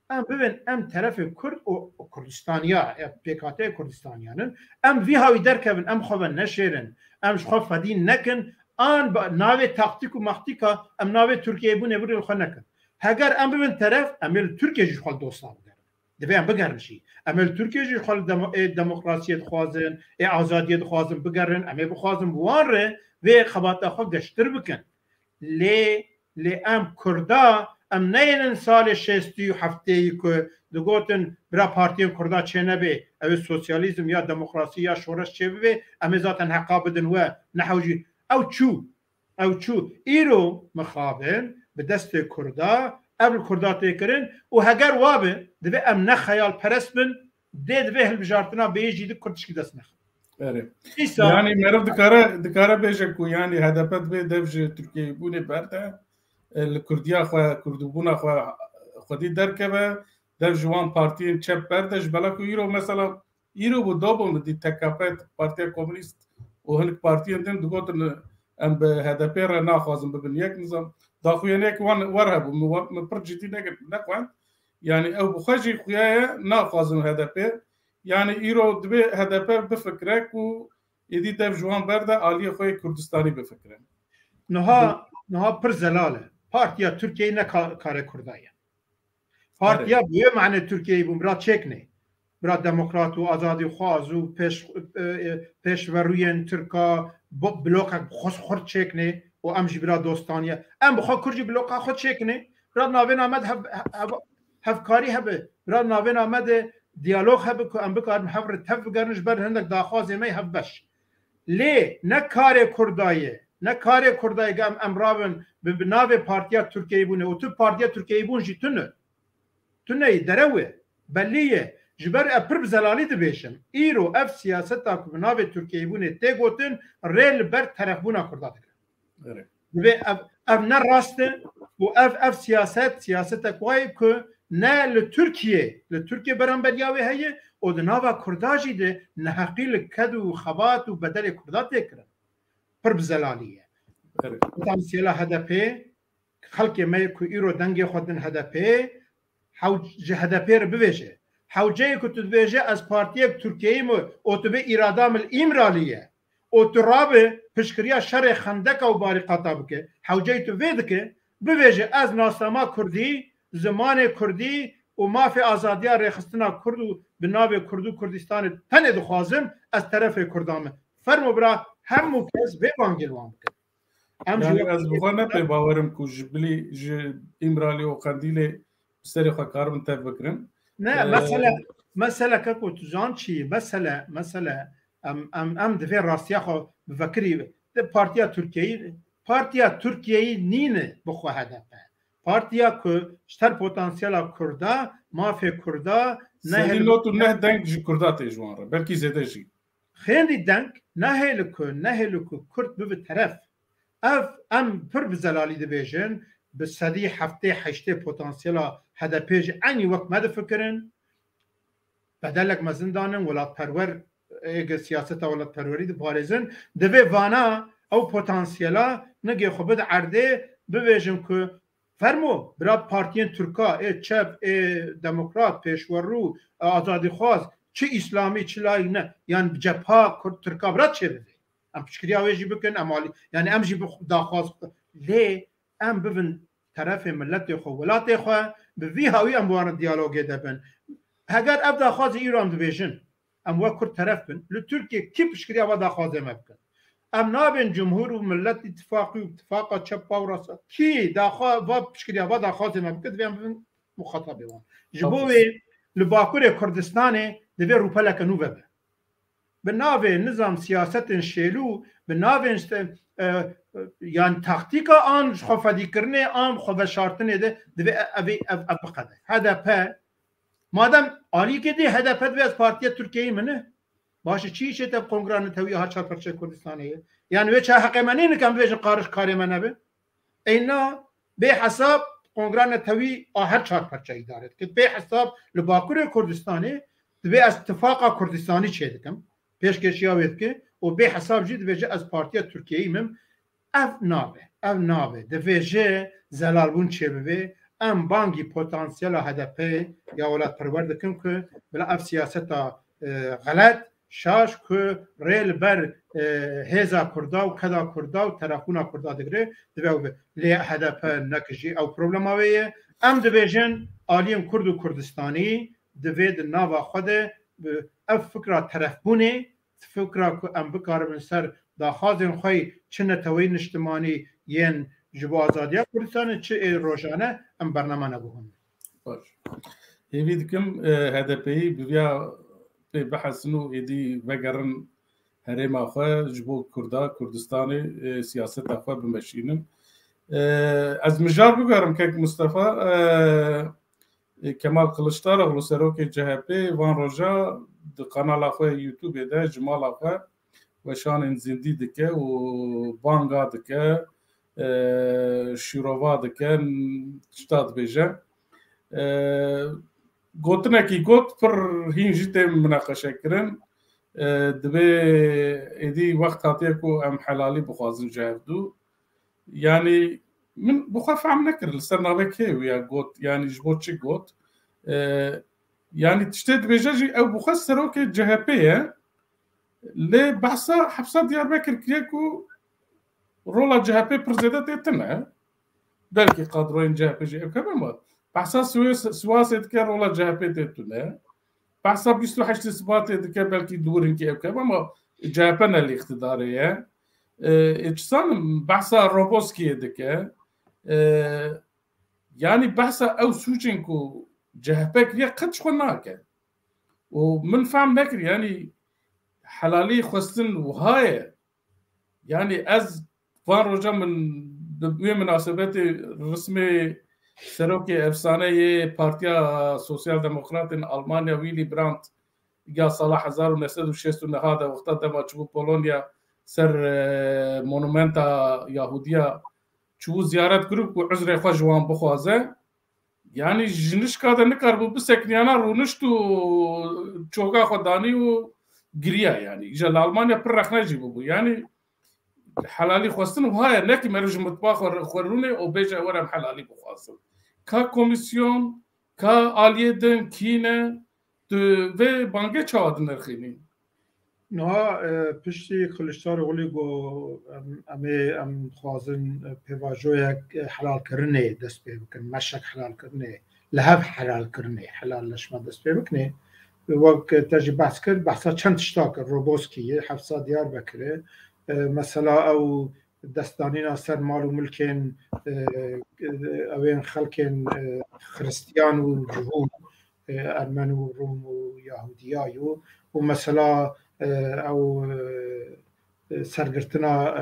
[SPEAKER 2] ام ببین ام طرف کرد و کردستانیا پیکاته کردستانیانن ام وی هاوی درکبن ام خواه نشیرن ام خواه فدین نکن آن با ناوی تاکتیک و مختیکا ام ناوی ترکیه بونه بری خواه نکن هگر ام ببین طرف امیل ترکیه جی خواه دوستان بگرن دفعه ام بگرنشی امیل ترکیه جی خواه دموکراسیت خوازن آزادیت خوازن بگرن امیل بخوازن بوان ره و خباتا خواه گشتر بکن لی ام کردا ام نینن سال 67 که دگوتن برا پارتی کردا چه نبه او سوسیالیزم یا دموکراسی یا شورش چه ببه امی ذاتن حقا بدن و نحوجی او چو ایرو مخابن به دست کردا ابل کردا تکرن و هگر وابه دوی ام نخیال پرست بن دوی هل بجارتنا بیجی ده کردشکی دست نخ
[SPEAKER 1] یعنی مرف دکاره بیشه که یعنی هدفت به دوج ترکیه بونه برده الكردية خو كردوبونا خودی درکبه در جوان پارتی چپ بردش بلکه ایرو مثلا ایرو بدوبون دی تکافت پارتی کمونیست و هنگ پارتی اندن دگوتن ام به هدفی را نخوازم ببین یک نظام داخوی نیک وان ورهب من پرجیتی نکوان یعنی او بخوشی خویه نخوازم هدفی یعنی ایرو دبی هدفی بفکره کو ایدی در جوان برده عالی خوی کردستانی بفکره
[SPEAKER 2] نها پر زلاله پارتیا ترکیه نه کار کردایه پارتیا به معنی ترکیه بوم را چک نه برا دموکرات و آزادی خواز و پیش و روی ترکا بلوک خود چک نه و امجی برا دوستانیه ام بخوا کرجی بلوک خود چک نه برا ناوین آمد هفکاری هبه برا ناوین آمد دیالوگ هبه که ام بکار محور تف گرنش بر هندک داخوازی می هف بش لی نه کار کردایه نه کار کردای گم امرابن به ناو پارتیا ترکیه بونه و تو پارتیا ترکیه بون جی تونه دروه بلیه جبر اپر بزلالی ده بیشم ایرو اف سیاستا که به ناو ترکیه بونه تی گوتن ریل بر طرف بونا کرده دکره و اف نه راسته و اف سیاستا کوایی که نه لترکیه برانبریاوی هیه و ده ناو کرداجی ده نحقیل کد و خبات و بدل کرده تکره پر بزلالیه پتانسیل هدفه خلق ما که ایرو دنگ خودن هدفه حوج هدفه رو بویجه حوجه که تو بویجه از پارتی ترکیه مو او تو به ایرادام الامرالیه او تو رابه پشکریا شر خندک و باریقاتا بکه حوجه تو وید که بویجه از ناسما کردی زمان کردی و مافی آزادی ریخستنا کردو به ناو کردو کردستان تنه دخوازم از طرف کردامه فرمو برا همو کس ببانگلوان بکن
[SPEAKER 1] یعنی از بخواه نپی باورم که جبلی امرالی و قندیل سری خواه کارم تف بکرم
[SPEAKER 2] نه مثلا که تجان چی مثلا ام دفعه راستیا خواه بفکری پارتیا ترکیه نینه بخواه هدفه پارتیا که شتر پوتانسیل کرده مافی کرده
[SPEAKER 1] نه دنگ جی کرده تیجوان را بلکی زیده جی
[SPEAKER 2] خیلی دنگ نه هلکو کرد به طرف ام پر بزلالی ده بیجن به صدی هفته پوتانسیل هدفیج انی وقت مده فکرن بدلک مزندانن ولات پرور اگه سیاست ولات پروری ده بارزن ده وانا او پوتانسیلا نگه خوبه ده عرده ببیجن که فرمو برا پارتین ترکا چپ دموکرات پیشور رو آزادی خواست چه اسلامی چه لای نه یعنی جبهه ترکا برات چه بده ام پشکری آویجی بکن امالی یعنی ام جی داخواست لی ام ببین طرف ملت خو ولات خو به وی هاوی ام وارد دیالوگ دبن اگر اب داخواست ایران دبیشن ام وکر طرف بن لترکیه کی پشکری آوا داخواست مبکن ام نابن جمهور و ملت اتفاقی و اتفاقا چپا و راسا کی داخواست و پشکری آوا داخواست مبکن دویم ببین مخاطبه وان جبوی لباکور کردستانه دوی روپلک نو ببه به ناو نظام سیاست شیلو به ناو یعنی تاکتیک آن خفدی کرنه آن خو شارتنه ده اوی ابقده هدف مادام عالی که دی هدف دوی از پارتی ترکیه منه باشه چی تا کنگران توی ها چهار پرچه کردستانه یعنی و چه حق منی نکم بیش قارش کاری منه به اینا به حساب کنگره نتوی هر 4 پرچه دارد که به حساب لباکور کردستانی دبی از اتفاق کردستانی چه دکم پیشکشی آوید که و به حساب جی دبی از پارتی ترکیه مم اف نابه دبی زلالبون چه ببی ام بانگی پتانسیل HDP یا ولات پرورد کن که بلا اف سیاست غلط شاش که ریل بر هزا کردا و کدا کردا و تراخونا کردا دگره دبی لی HDP نکشی او پروبلم آویه ام دبیجن آلیم کرد و کردستانی دبی ناوا خود اف فکر طرف بونه فکر که ام بکارم سر داخازن خوی چه نتوی نشتمانی ین جبو آزادی کردستان چه روشانه ام برنامه نبوهم.
[SPEAKER 1] باش. هیوی دکم HDP بیا به بحثنو ایدی وگرن هرم آخه جبو کردستان سیاست آخه بمشینم. از مجار بگرم که مصطفی کمال قلشتار سروک CHP وان روزا د قنال آخه یوتیوب ده جمال آخه و شان زندی دکه و بانگا دکه شیروا دکه شتاد بیجه گوتنه کی گوت پر هینجت مناقشه کرن دبی ایدی وقت هاتیه کو ام حلالی بخوازن جهدو يعني من بخاف عم نكر لسرنا بك ويا قوت يعني جبوت شي قوت يعني تشتد بجاجي او بخسروك جهبيه لي بحصا حبسا ديار بكر كريكو رولا جهبي برزيدات يتنا بلكي قادرين جهبي جي كمان بحصا سواسد كان رولا جهبي تتنا بحصا بيستو حشت سبات دك بلكي دورين كي كمان جهبنا اللي اقتداريه اجسان بحثا روبوسكي دكه يعني بحثا او سوچنكو جهبك يا قد شخناك ومن فهم نكر يعني حلالي خستن وهاي يعني از فان رجا من بمناسبات رسمي سروكي افسانه بارتيا سوسيال ديمقراط المانيا ويلي برانت جا صلاح 1906 هذا وقت ما تشوف بولونيا سر مونومنتا يهودية شو زيارات جروب وعذر خجوان بخوازه يعني جنش كذا نكرب بسكنيانا رونشتو شوكا خداني وجريا يعني جل ألمانيا برخنا جيبوا يعني حلالي خواستن وهاي لكن مرج مطبخ خوروني أو بيجا ورم حلالي بخواستن ككوميسيون كآليدن كينه و بانگه چاد نرخینی
[SPEAKER 2] نه پشتی خلشتار ولی گو ام خوازن پیواجوی حلال کرنه دست پی بکن مشک حلال کرنه لهف حلال کرنه حلال لشما دست پی بکنه وقت تجی بحث کرد بحثا چند شتاک روبوسکیه حفصا دیار بکره مثلا او دستانینا سر مال و ملکن اوین خلکن خريستيان و جهود ارمن و روم و یهودیایو و مثلا او سرگرتنا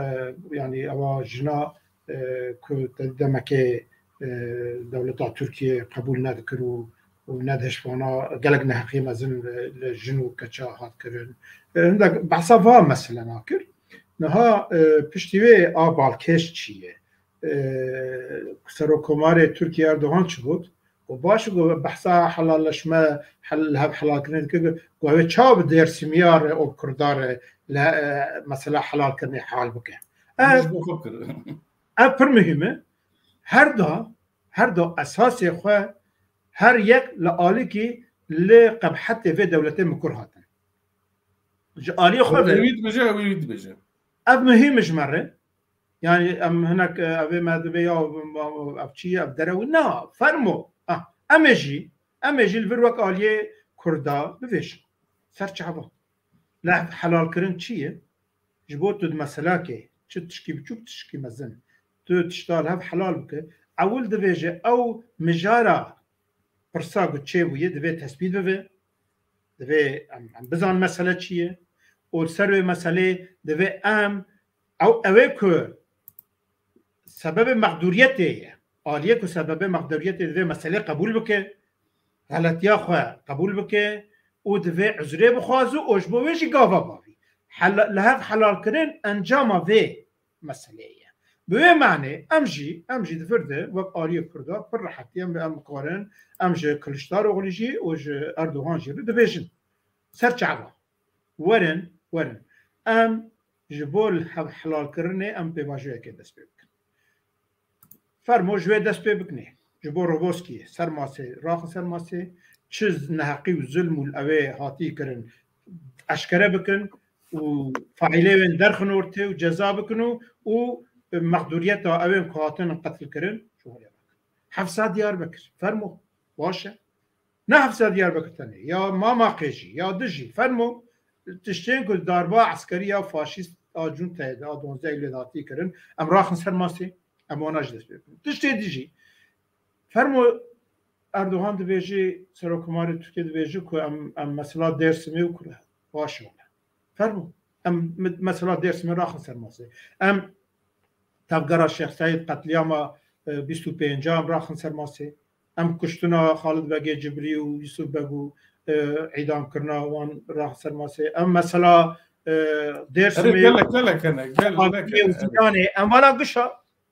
[SPEAKER 2] يعني او جنا كدمك دولة تركيا قبول نذكروا وندهش فانا قلق نحقي مازن الجنو كتشا هات كرن عندك بعصفا مثلا اكل نها پشتیوه آبالکش چیه سروکمار ترکیه اردوغان چی بود و باشه گو بحثا حلالش ما حلال کنید که گوه چاب دیر سمیار او کردار مثلا حلال کنی حال بکن پر مهمه هر دو اساسی خواه هر یک لآلی که لقبحت و دولت مکر هاتن آلی خواه
[SPEAKER 1] ويد بجا
[SPEAKER 2] اف مهمش مره يعني ام هناك ابي ما دبي او ابشي ابدرو نا فرمو امجي الفروك اليه كردا بفيش سرچابا لا حلال كرن چيه جبوت مسلاكي تشكي بچوك تشكي مزن تو تشتال هف حلال بك اول دبيجه او مجارا برساغو تشيبو دبي تثبيت دبي ام بزان مساله چيه او سر مساله دبي ام او اويكو سبب مقدوريته آلیه که سبب مقدوریت دوی مسئله قبول بکه غلطی خواه قبول بکه او دوی عذره بخوازو اجبویش گاوا باوی لحظ حلال کرن انجام وی مسئله به معنی امجی دفرده وقت آریه کرده پر راحتی ام قارن امجی کلشتار اولیجی و اردوغان جی رو دبیجن سر چعبا ورن ام جبول حلال کرنه ام بواجهه که دست بکن فرمو جوه دست بکنه جبول روبوسکی سرماسه راخ سرماسه چیز نحقی و ظلم و الاوه هاتی کرن اشکره بکن و فعیله درخن ورته و جزا بکنو و مقدوریت اوه کهاتن قتل کرن شو هلی حفصه دیار بکر فرمو باشه نه حفصه دیار بکر تنه یا ماما قیجی یا دجی فرمو تشتین که داربا عسکری یا فاشیست آجون تایده آدونزه ایلیداتی کرن ام راخن سرماسی ام واناج دست بکن تشتین دیجی فرمو اردوغان دبیجی سروکماری ترکیه دبیجی که ام مثلا درسمی و کره باشه فرمو ام مثلا درسمی راخن سرماسی ام تفگرا شیخ سعید قتلیاما 25 راخن سرماسی ام کشتنا خالد بگی جبری و یوسف بگو اعدام کرنا وان راخ سرماسی ام مثلا درسمی
[SPEAKER 1] قالك
[SPEAKER 2] يعني ام ولا قشا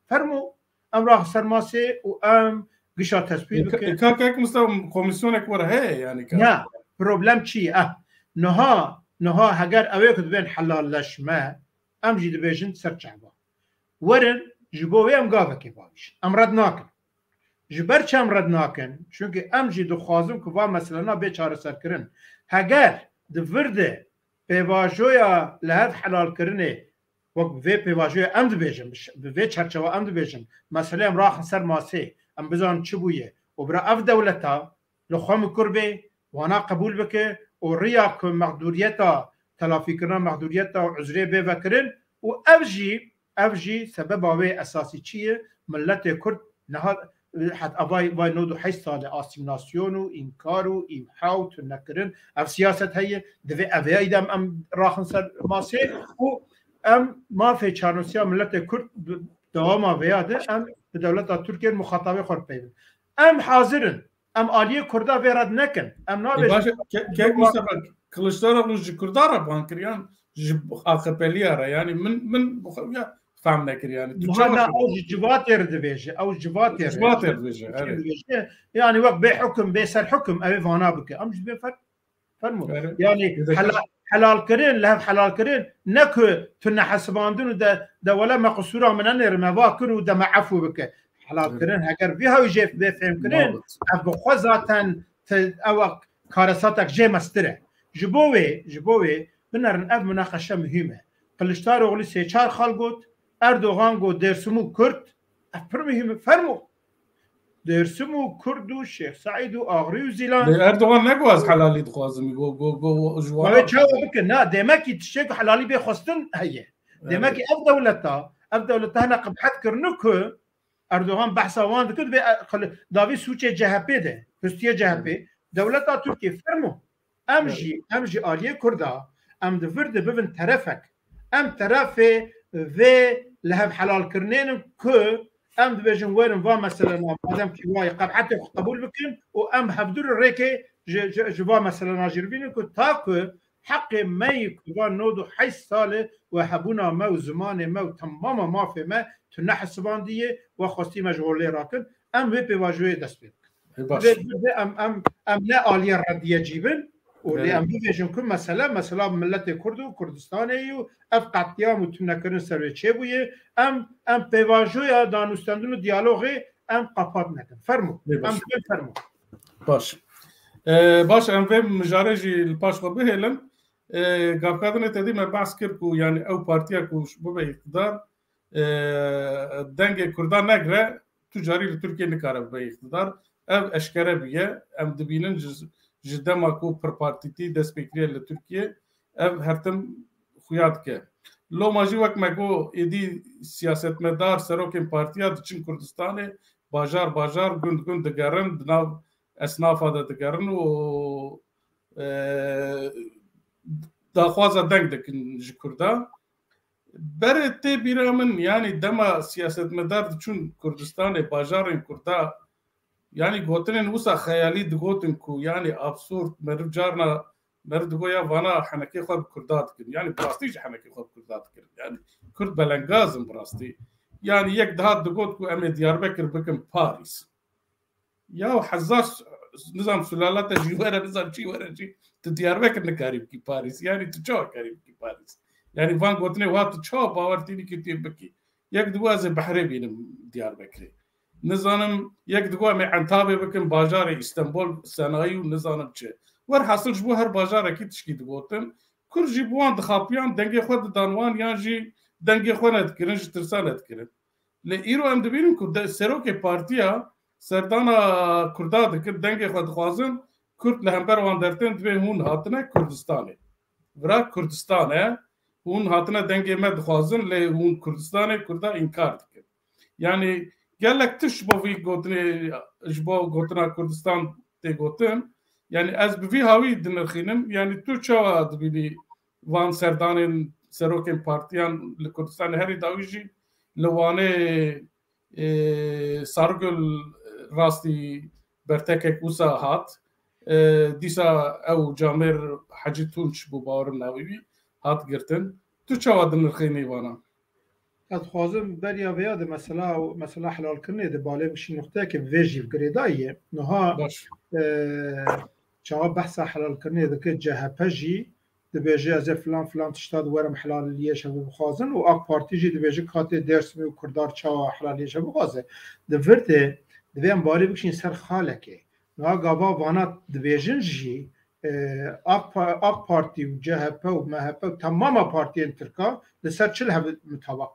[SPEAKER 2] فرمو ام راخ سرماسی و ام قشا تثبیت بکن
[SPEAKER 1] كاك مستوى كوميسيونك ورا هي يعني
[SPEAKER 2] نه پروبلم چی نها هگر اوه کد بین حلال لشمه ام جی دبیجن سر چعبا ورن جبوه ام گاوه که باش ام رد ناکن جبر چه ام رد ناکن چونکه ام جی دو خوازم که با مثلا بیچاره سر کرن هگر دورده پیواجویا لحظ حلال کرنه وقت وی پیواجویا ام دبیجن وی چرچوا ام دبیجن مثلا ام راخن سر ماسه ام بزان چه بویه و برا اف دولتا لخوام کربه وانا قبول بکه و ریا که مقدوریتا تلافی کرنا مقدوریتا و عذره به وکرن و افجی سبب آوه اساسی چیه ملت کرد نهاد حد وای 98 سال آسیمناسیون و انکار و ایمحاوت نکرن اف سیاست هیه دوی اوه ایدم ام راخن سر ماسه و ام ما فی چارنوسیا ملت کرد دوام آوه ام به دولت ترکیه مخاطبه خورد پیبن ام حاضرن ام آلیه کرده ویرد نکن ام نابش
[SPEAKER 1] كيف مستقبل كلشتار رج كردارا بانكريان خاطبليارا يعني من فهم نكر يعني
[SPEAKER 2] هذا او جبات يردبيجه او جبات يردبيجه يعني وقت بحكم بيسر حكم ابي فانا بك ام جبين فرمو يعني حلال كرين له حلال كرين نكو تنا حسباندون ده ولا مقصوره من ان رمواكر وده معفو بك حلال كرين هكر بها وجيف بفهم كرين ابو خزاتن او كارساتك جي مستره جبوي بنرن اف مناقشه مهمه قلشتار اوغلي سيچار خالقوت اردوغان گو درسمو کرد اپر مهمه فرمو درسمو کرد و شیخ سعید و آغری و زیلان
[SPEAKER 1] اردوغان نگو از حلالی دخوازم گو
[SPEAKER 2] جوان چاو بکن نه دمکی تشک حلالی بخواستن هیه دمکی اف دولتا هنا قبحت کرنو که اردوغان بحثا واند کرد داوی سوچه جهپی ده پستیه جهپی دولتا ترکیه فرمو امجی آلیه کرده ام دفرد ببن طرفک ام طرف و لهب حلال كرنين كو ام دبيجن وين فا مثلا مادام كي واي قبحته قبول بكن و ام هبدور الريكي جوا مثلا جربين كو تاكو حق مي كو نودو حي ساله وحبونا ما زمان ما تماما ما في ما تنحس بانديه وخاستي مشغول راكن ام بي واجوي دسبيك ام لا اليه رديه جيبن ولي ام بيجن كل مثلا ملت كرد و كردستاني و اف قطيام و تنكرن سر چه بويه ام بيواجويا دانوستاندون ديالوغي ام قاپات نكن فرمو
[SPEAKER 1] باش ام فهم مجارجي الباش وبهلن قاقادنا تدي ما بحث كركو يعني او بارتيا كو بو اقتدار دنگ كردان نگره تجاري تركيا نكاره به اقتدار اف اشكره بيه ام دبينن جدا ماكو پرپارتیتی دست بکریه لترکیه اف هرتم خویاد که لو ماجی وقت ماكو ایدی سیاست مدار سروکن پارتیا دچین کردستانه باجار گند دگرن دناو اصناف دا دگرن و داخوازا دنگ دکن جکردا بره تی بیرامن يعني دما سیاست مدار دچون کردستانه باجارن کردا يعني قوتن وسا خيالي دقوتن كو يعني ابسورد مرد جارنا مرد قويا وانا حنكي خب كردات كن يعني براستي حنكي خب كردات كن يعني كرد بلنغازم براستي يعني يك دهات دقوت أمي دياربكر بكم باريس يا حزاس نظام سلالات جوارا نظام شي ورا شي تدياربكر نكاريب كي باريس يعني تشوا كاريب كي باريس يعني فان قوتني وات تشوا باورتيني كتير بكي يك دوازي بحري بينم دياربكر نظام يك دقوا مي عنتابي بكم باجار اسطنبول صناعي ونظام تشي ور حاصل جبو هر باجار اكيد تشكي دقوتن كل جيبوان دخابيان دنگي خود دانوان يانجي دنگي خونت كرن جترسانت كرن لإيرو ام دبينم كرد سروكي بارتيا سردانا كردا دكر دنگي خود خوازن كرد لهمبر وان درتن دبي هون هاتنا كردستاني برا كردستانه هون هاتنا دنگي مد خوازن ل هون كردستاني كردا انكار دكر يعني قال لك تشبه في قوتني جبو قوتنا كردستان تي قوتن يعني از بفي هاوي دنرخينم يعني تو چاوا دبيني وان سردانين سروكين بارتيان لكردستان هري داويجي لوانه سارگل راستی برتکه کوسا هات دیسا او جامر حجی تونچ بو باورم ناویوی هات گرتن تو چاوا دنرخيني وانا
[SPEAKER 2] از خوازم بریا ویاد مثلا حلال کرنه ده باله بشی نقطه که ویجی بگریدایه نها
[SPEAKER 1] باش
[SPEAKER 2] چاوا بحثا حلال کرنه ده که جهپجی دبیجه از فلان تشتاد ورم حلالیه شبه بخوازن و اک پارتی جی دبیجه کات درس و کردار چا حلالیه شبه بخوازه دورته دویم باری بکشین سر خالکه نها گاوا وانا دبیجن جی اک پارتی و جهپه و مهپه و تمام پارتی ترکا لسر چل هف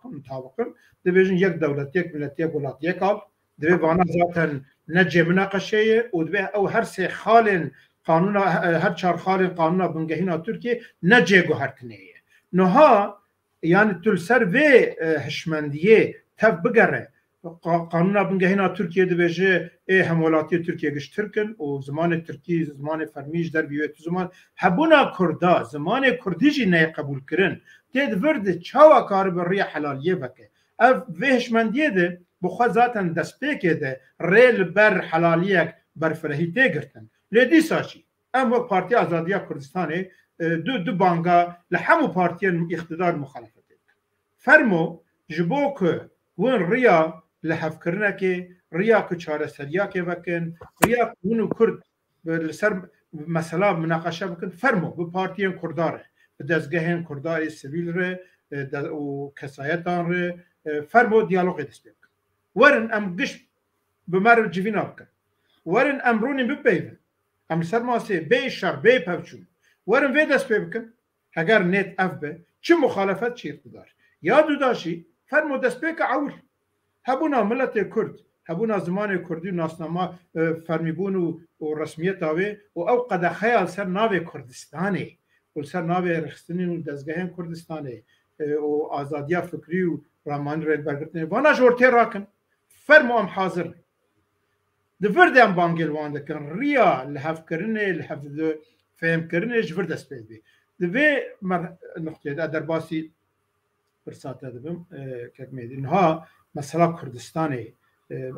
[SPEAKER 2] مطابقن دبیجن یک دولت یک ملت یک ولات یک آل دبی وانا ذاتن نجه مناقشه و دبی او هر سه خالن قانون هر چهار خال قانون بنگهینا ترکیه نجیگو هرکنیه نها یعنی تل سر و هشمندیه تف بگره قانون بنگهینا ترکیه دبیجه همولاتی ترکیه گش ترکن و زمان ترکی زمان فرمیج در بیویت زمان هبونا کردا زمان کردیجی نه قبول کرن تید ورد چاوا کار بر ری حلالیه وکه اف و هشمندیه ده بخوا ذاتن دسپیکه ده ریل بر حلالیه بر فرهی تیگرتن لدی ساشی اما پارتی آزادیا کردستان دو بانگا لحمو پارتی اقتدار مخالفت فرمو جبو که ون ریا لحف کرنه که ریا که چاره سریا که بکن ریا که ونو کرد لسر مثلا مناقشه بکن فرمو به پارتی کرداره به دزگهن کرداری سویل ره و کسایتان ره فرمو دیالوگی دست بکن ورن ام گشت بمر جوینا بکن ورن امرونی بپیون ام سر ماسه بی شر بی پوچون ورن وی دست بکن اگر نیت اف به چه مخالفت چی اقتدار یادو داشی فرمو دست بک عول هبونا ملت کرد هبونا زمان کردی و ناسنامه فرمیبون و رسمیت آوه و او قد خیال سر ناوه کردستانه و سر ناوه رخستنی و دزگهن کردستانه و آزادیا فکری و رامان رید برگرتنه وانا جورتی راکن فرمو ام حاضر دفرد ام بانگل وانده کن ریا لحف کرنه لحف فهم کرنه جفر دست بید بی دوی نقطه در باسی برساته دبم که میدین ها مثلا کردستان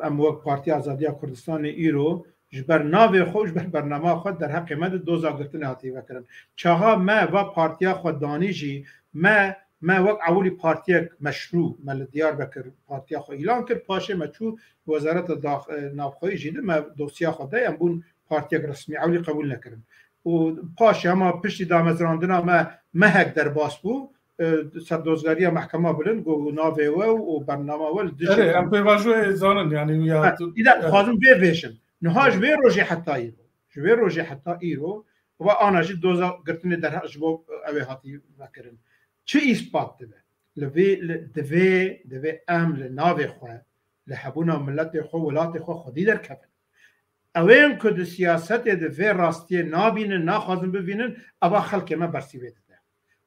[SPEAKER 2] ام وقت پارتی آزادیا کردستان ایرو جبر ناوی خوش بر برنامه خود در حق مد دوزا گرتن هاتی وکرن چاها ما و پارتیا خود دانیجی ما وقت اولی پارتی مشروع مل دیار بکر پارتی خو اعلان کرد پاشه مچو وزارت نافخوی جیده ما دوسیا خود ام بون پارتی رسمی اولی قبول نکردن و پاشه ما پشتی دامزراندنا ما مهک در باس بو سردوزگاری محکمه بلند گو ناوی و برنامه ول
[SPEAKER 1] اره ام پیواجو زانن یعنی یا
[SPEAKER 2] ایده خواهدم بیشن نهاج بی روژی حتی ایرو جوی روژی حتی ایرو و آنجی دوزا گرتنی در جبو اوی هاتی وکرن چه اثبات دبه دوی ام لناوی خواه لحبونا ملت خو ولات خو خودی در کفن اوین که دو سیاست دوی راستی نابینن ناخوازن ببینن اوا خلق ما برسی بیده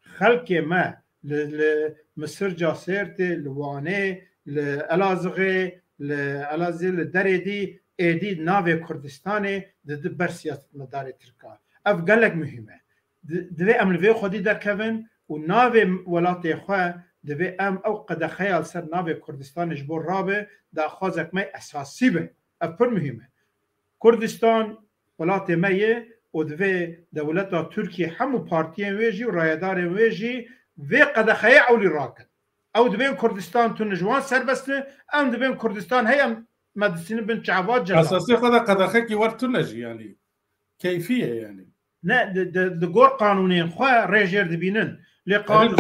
[SPEAKER 2] خلق ما لمصر جاسرت لوانه لالازغه لالازه لدردی ایدی ناوی کردستانه ده بر سیاست مدار ترکا اف گلک مهمه دوی ام لوی خودی در کفن و ناوی ولات خواه دوی ام او قد خیال سر ناوی کردستان جبور رابه دا خوازک مای اساسی به اف پر مهمه کردستان ولات مایه و دوی دولتا ترکیه همو پارتیان ویجی و رایدار ویجی وی قد خیال اولی راکن او دبین کردستان تو نجوان سربسته ام دبین کردستان هیم مدرسین بن شعبات جزا
[SPEAKER 1] اساسي خدا قدخه کی ورتو نجي يعني كيفيه يعني
[SPEAKER 2] نه د گور قانونین خو رژر دبینن لقانون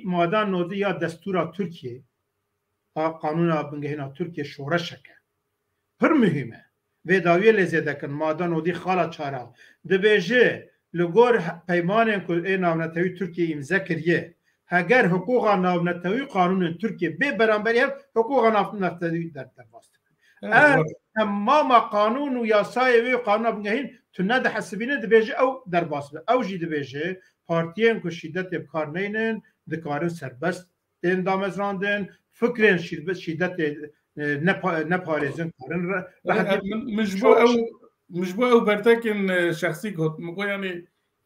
[SPEAKER 2] مادان نودی یا دستور ترکیه قانون بنگهینا ترکیه شورشکه پر مهمه و داویه لزیدکن مادان نودی خالا چارا دبیجه لگور پیمان که ناونتوی ترکیه امضا کریه اگر حقوق ناونتوی قانون ترکیه به برانبری هم حقوق ناونتوی در دست تمام قانون و یاسای و قانون بنگهین تو نده حسبینه دبیجه او در باسه او جی دبیجه پارتیان که شدت ابکار نینن دکارن سربست دین دامزراندن فکرین شدت نپارزن کارن
[SPEAKER 1] مجبو او برتاكن شخصي قلت مقول يعني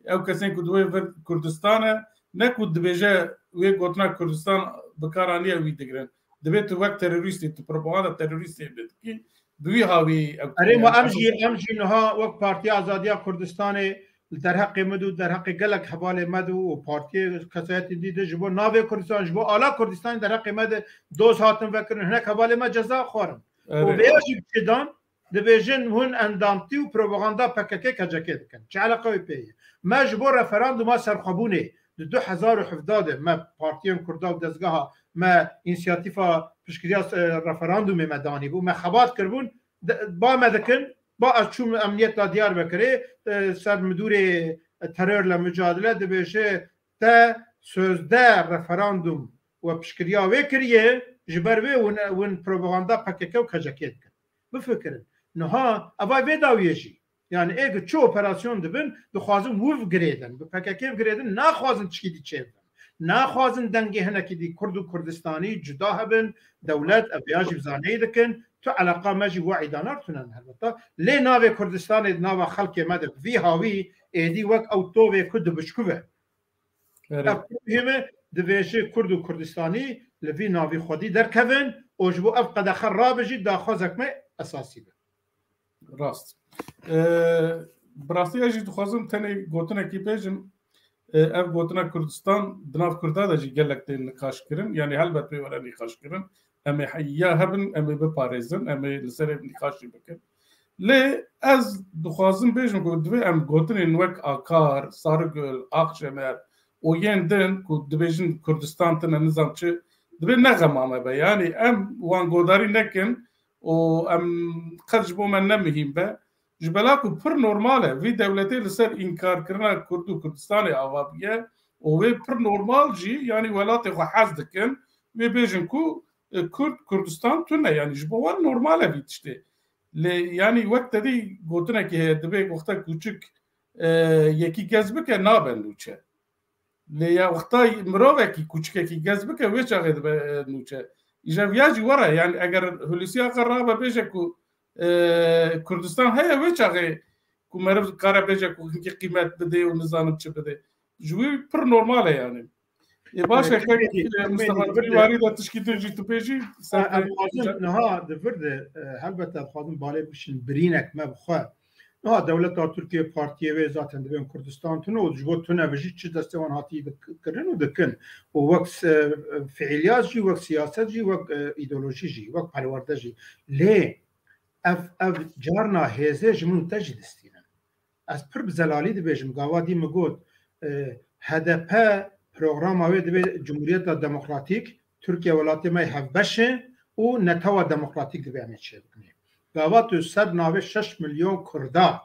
[SPEAKER 1] او كسين كدوي كردستان نكود دبيجا وي قلتنا كردستان بكارانيا وي دغرن دبيت وقت تيروريستي بروباغندا تيروريستي بدكي دوي هاوي
[SPEAKER 2] اري ما امجي نها وقت بارتي ازاديه كردستان در حق مدو در حق گلک حواله مدو و پارتی کسایت دیده جبو ناوی کردستان جبو آلا کردستان در حق مد دوز هاتن وکرن هنک حواله مد جزا خورم و بیاشی بچدان دبیجن هون اندامتی و پروپاگاندا پککه کجکه دکن چه علاقه وی پیه ما جبو رفراندوم سرخبونه 2017 ما پارتیان کردا و دزگاه ما انسیاتیفا پشکریا رفراندوم مدانی بو ما خبات کربون با مدکن با اچوم امنیت دا دیار بکره سر مدور ترور لمجادله دبیشه تا سوزده رفراندوم و پشکریا وکریه جبر وی ون پروپاگاندا پککه و کجکه دکن بفکرن نها اوای ویداویجی yani eğer çoğu operasyon dibin dixwazin wûv girêdin bi PKK girêdin naxwazin tişkî dî çêbin naxwazin dengê hinekî dî Kurd û Kurdistanî cuda hebin dewlet ev ya jî bizaneyî dikin tu eleqa me jî we îdanar tunin helbeta lê navê Kurdistanê nava xelkê me de vî hawî êdî wek ew tovê ku dibişkuve hême divêjî Kurd û Kurdistanî li vî navî xwedî derkevin û ji bo ev qedexe rabijî daxwazek me esasî be
[SPEAKER 1] راست براستی اجی دخوازم تنی گوتنه کی بیجم اف گوتنه کردستان دناف کرده دا جی گلک دین نقاش کرن یعنی هلبت به ولا نقاش کرن اما حیا هبن اما بپاريزن اما لسر نقاشی بکن لی از دخوازم بیجم کو دوی ام گوتنه نوک آکار سارگل آخشمر او یندن کو دبیجن کردستان تنه نظام چه دوی نغمامه به یعنی ام وان گوداری نکن و ام خرج بو من نمهیم به جبلاکو پر نورماله وی دولتی لسر انکار کرنا کرد و کردستان آوابیه و وی پر نورمال جی یعنی ولات خو حز دکن وی بیجن کو کردستان تونه یعنی جبوان نورماله بیتشته یعنی وقت دی گوتنه که دبی وقتا کوچک یکی گزبه که نابندوچه لیا وقتا مروه کی کوچکه کی گزبه که وی چاقه نوچه ایجا ویاجی وره یعنی اگر هولیسیا قرابه بیشه کو کردستان هیا وی چاقه کو مرف کاره بیشه کو که قیمت بده و نظام چه بده جوی پر نورماله یعنی باشه که مصطفی واری دا تشکیل جی تو بیجی
[SPEAKER 2] نها دفرده البته خادم بالا بشین برینک ما بخواه نها دولت ترکیه پارتیه و ذاتن دبین کردستان تونه و جبوت تونه بجی چه دستوان هاتی کرن و دکن و وقت فعالیات جی وقت سیاست جی وقت ایدئولوژی جی وقت پرورده جی لی اف جارنا هزه جمون تجی دستینن از پر بزلالی دبیجم گاوادی مگود HDP پروگرام اوی دبی جمهوریت دموکراتیک ترکیه ولاتی مای هفبشه و نتوا دموکراتیک دبی امیت شه بکنه گاواتو سر ناوی 6 میلیون کردا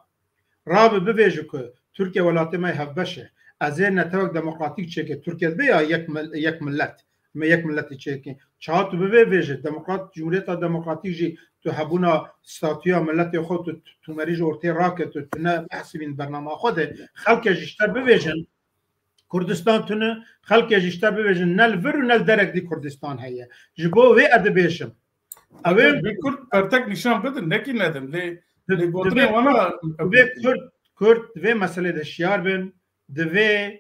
[SPEAKER 2] راب ببیجو که ترکیه ولاتی مای هفبشه از این نتوک دموکراتیک چه که ترکیه بیا یک ملت ما یک ملتی چه که چهاتو ببیجه دموکرات جمهوریت دموکراتیک جی تو هبونا ستاتیا ملت خود تو مریج ورتی راکت تو نه بحثین برنامه خود خلق جشتر ببیجن کردستان تونه خلق جشتر ببیجن نل ور و نل درک دی کردستان هیه جبو وی ادبیشم
[SPEAKER 1] اوی بیکرد پرتک نشان بده نکی ندم لی گوتنه وانا
[SPEAKER 2] کرد وی مسئله دشیار بین دوی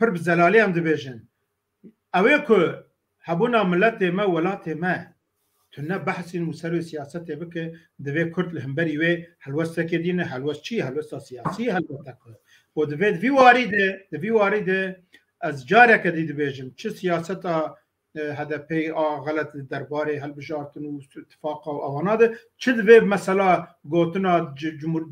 [SPEAKER 2] پر بزلالی هم دبیجن اوی که هبونا ملت ما ولات ما تونه بحث مسئله سیاست بکه دوی کرد لهمبری وی حلوسته که دینه حلوست چی حلوسته سیاسی حلوسته که و دوی وارده از جارك دي دبيجم چه سياستا هدفي غلط درباري هالبجارتن واتفاق وانا ده چه دبي مثلا گوتنا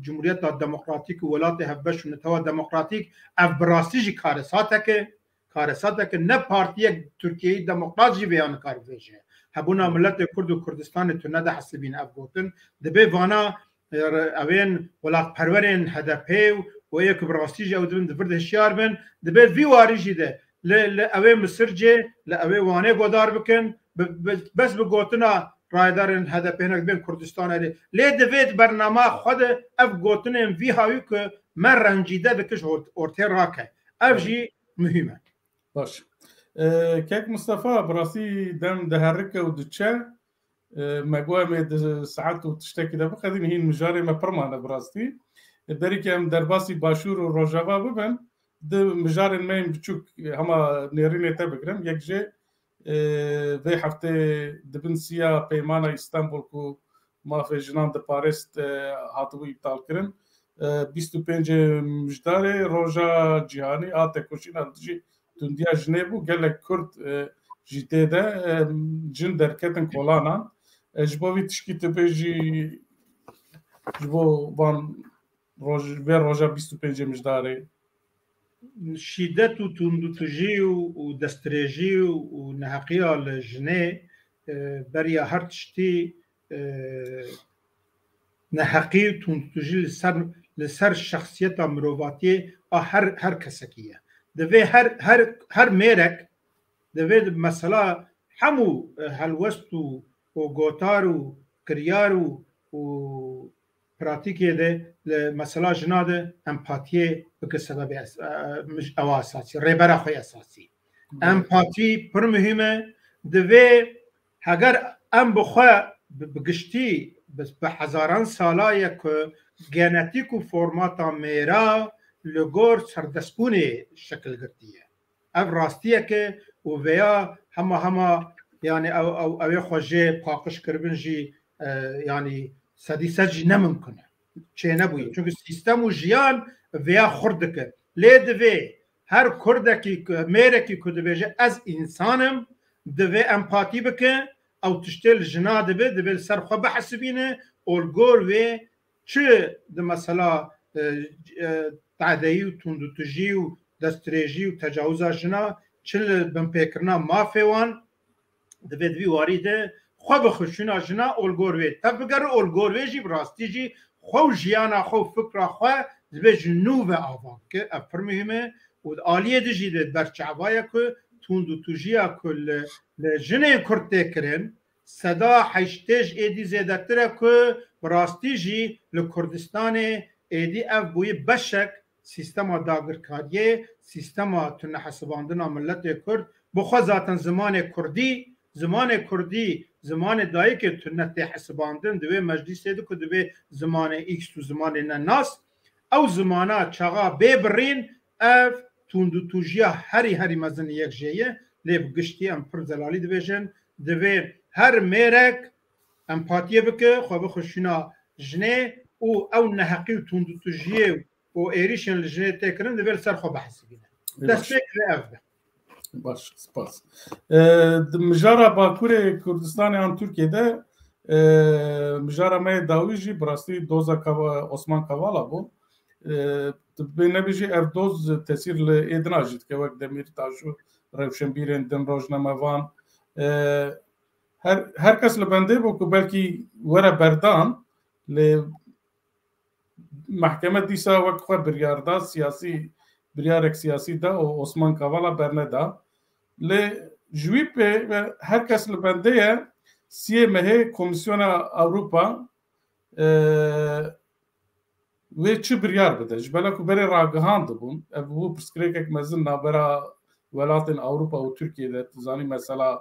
[SPEAKER 2] جمهوريت ديمقراطيك ولات هبش نتوا ديمقراطيك اف براستيجي كارساتك نه بارتي تركيا ديمقراطي بيان كارفيجه هبونا ملت كرد وكردستان تنده حسبين اف گوتن دبي وانا اوين ولات پرورين هدفي ويك براستيجي او دبن دفرد هشيار بن دبي في واريجي ده لأوي مصرجي لأوي وانه قدار بكن بس بقوتنا رايدارن هذا بينك بين كردستان هذه ليه دفيت برنامج خود اف قوتنا في هايك من رنجيده بكش اورتي راكه اف جي مهمه
[SPEAKER 1] باش كيك مصطفى براسي دم دهركه ودتشا مقوامه ساعات وتشتكي ده بخدين هي مجاري ما برمانه براستي دريك ام درباسي باشور وروجافا ببن د مجارن مين بچوك هما نيرين تبكرم يك جي في هفته دبنسيا بيمانا اسطنبول كو ما في جنان د باريس هاتوي ابطال كرن 25 مجداري روجا جهاني اتكوشينا جي دنيا جنيبو قال كرد جيتي ده جن دركتن كولانا جبوي تشكي تبيجي جبو بان روجا 25 مجداري
[SPEAKER 2] شدت و تندوتجی و دستریجی و نحقیه لجنه برای هر تشتی نحقی و تندوتجی لسر شخصیت مروواتی هر کسکیه دوی هر میرک دوی مثلا همو هلوست و گوتار و کریار و پراتیکی ده مثلا جناده امپاتیه بك سبب مش او اساسي ريبرا خوي اساسي امباتي پر مهمه دوي هاگر ام بخوا بگشتي بس بهزاران سالا يك جينيتيك فورماتا ميرا لغور سردسپوني شكل گرتيه اف راستيه که و ويا هما يعني او خوجه پاقش کربنجي يعني سدي سج نممكنه چه نبوي چون سیستم و جیان ویا خردك ليه دوي هر كردكي ميركي كدبيجه از انسانم دوي امباتي بك او تشتل جنا دوي سرخه بحسبينه اولغول وي چه د مثلا تعدي و تندوتجي و دستريجي و تجاوز جنا چل بمپيكرنا مافيوان دوي واريده خو بخشونا جنا اولغور وي تبگر اولغور وي جي براستي جي خو جيانا خو فكره خو دبج نوفا آوان که افرمهمه و عالیه دجیده برچعبایه که تندوتجیه که لجنه کرده کرن صدا حشتش ایدی زیدتره که براستی جی لکردستان ایدی اف بوی بشک سیستما داگرکاریه سیستما تنه حسباندنا ملت کرد بخوا ذاتن زمان دایی که تنه حسباندن دوی مجلس ایدی که دوی زمان ایکس تو زمان ناس او زمانه چاقا ببرین اف تندوتجیه هری مزن یک جیه لیب گشتی ام پر زلالی دویجن دوی هر میرک امپاتیه بکه خواه بخوشینا جنه او نحقی و تندوتجیه و ایریشن لجنه تکرن دوی سر خواه بحثی بینه دست بکره اف ده
[SPEAKER 1] باش سپاس مجارة باکور کردستان آن ترکیه ده مجارة مای داویجی براستی دوزا عثمان کوالا بو بنبیجی اردوز تاثیر لادناجید که وقت دمیر تاجو روشنبیرن دن روزنامه‌وان هر کس لبنده بو که بلکی ورا بردان ل محکمه دیسا وقت خو بریاردا سیاسی بریارک سیاسی دا و عثمان کوالا برندا ل جویپ هر کس لبنده سی مه کمیسیون اوروپا و چه بریار بده جبلا کو بری راگهاند بون ابو پرسکریک مزن نابرا ولاتن اوروپا و ترکیه ده زانی مثلا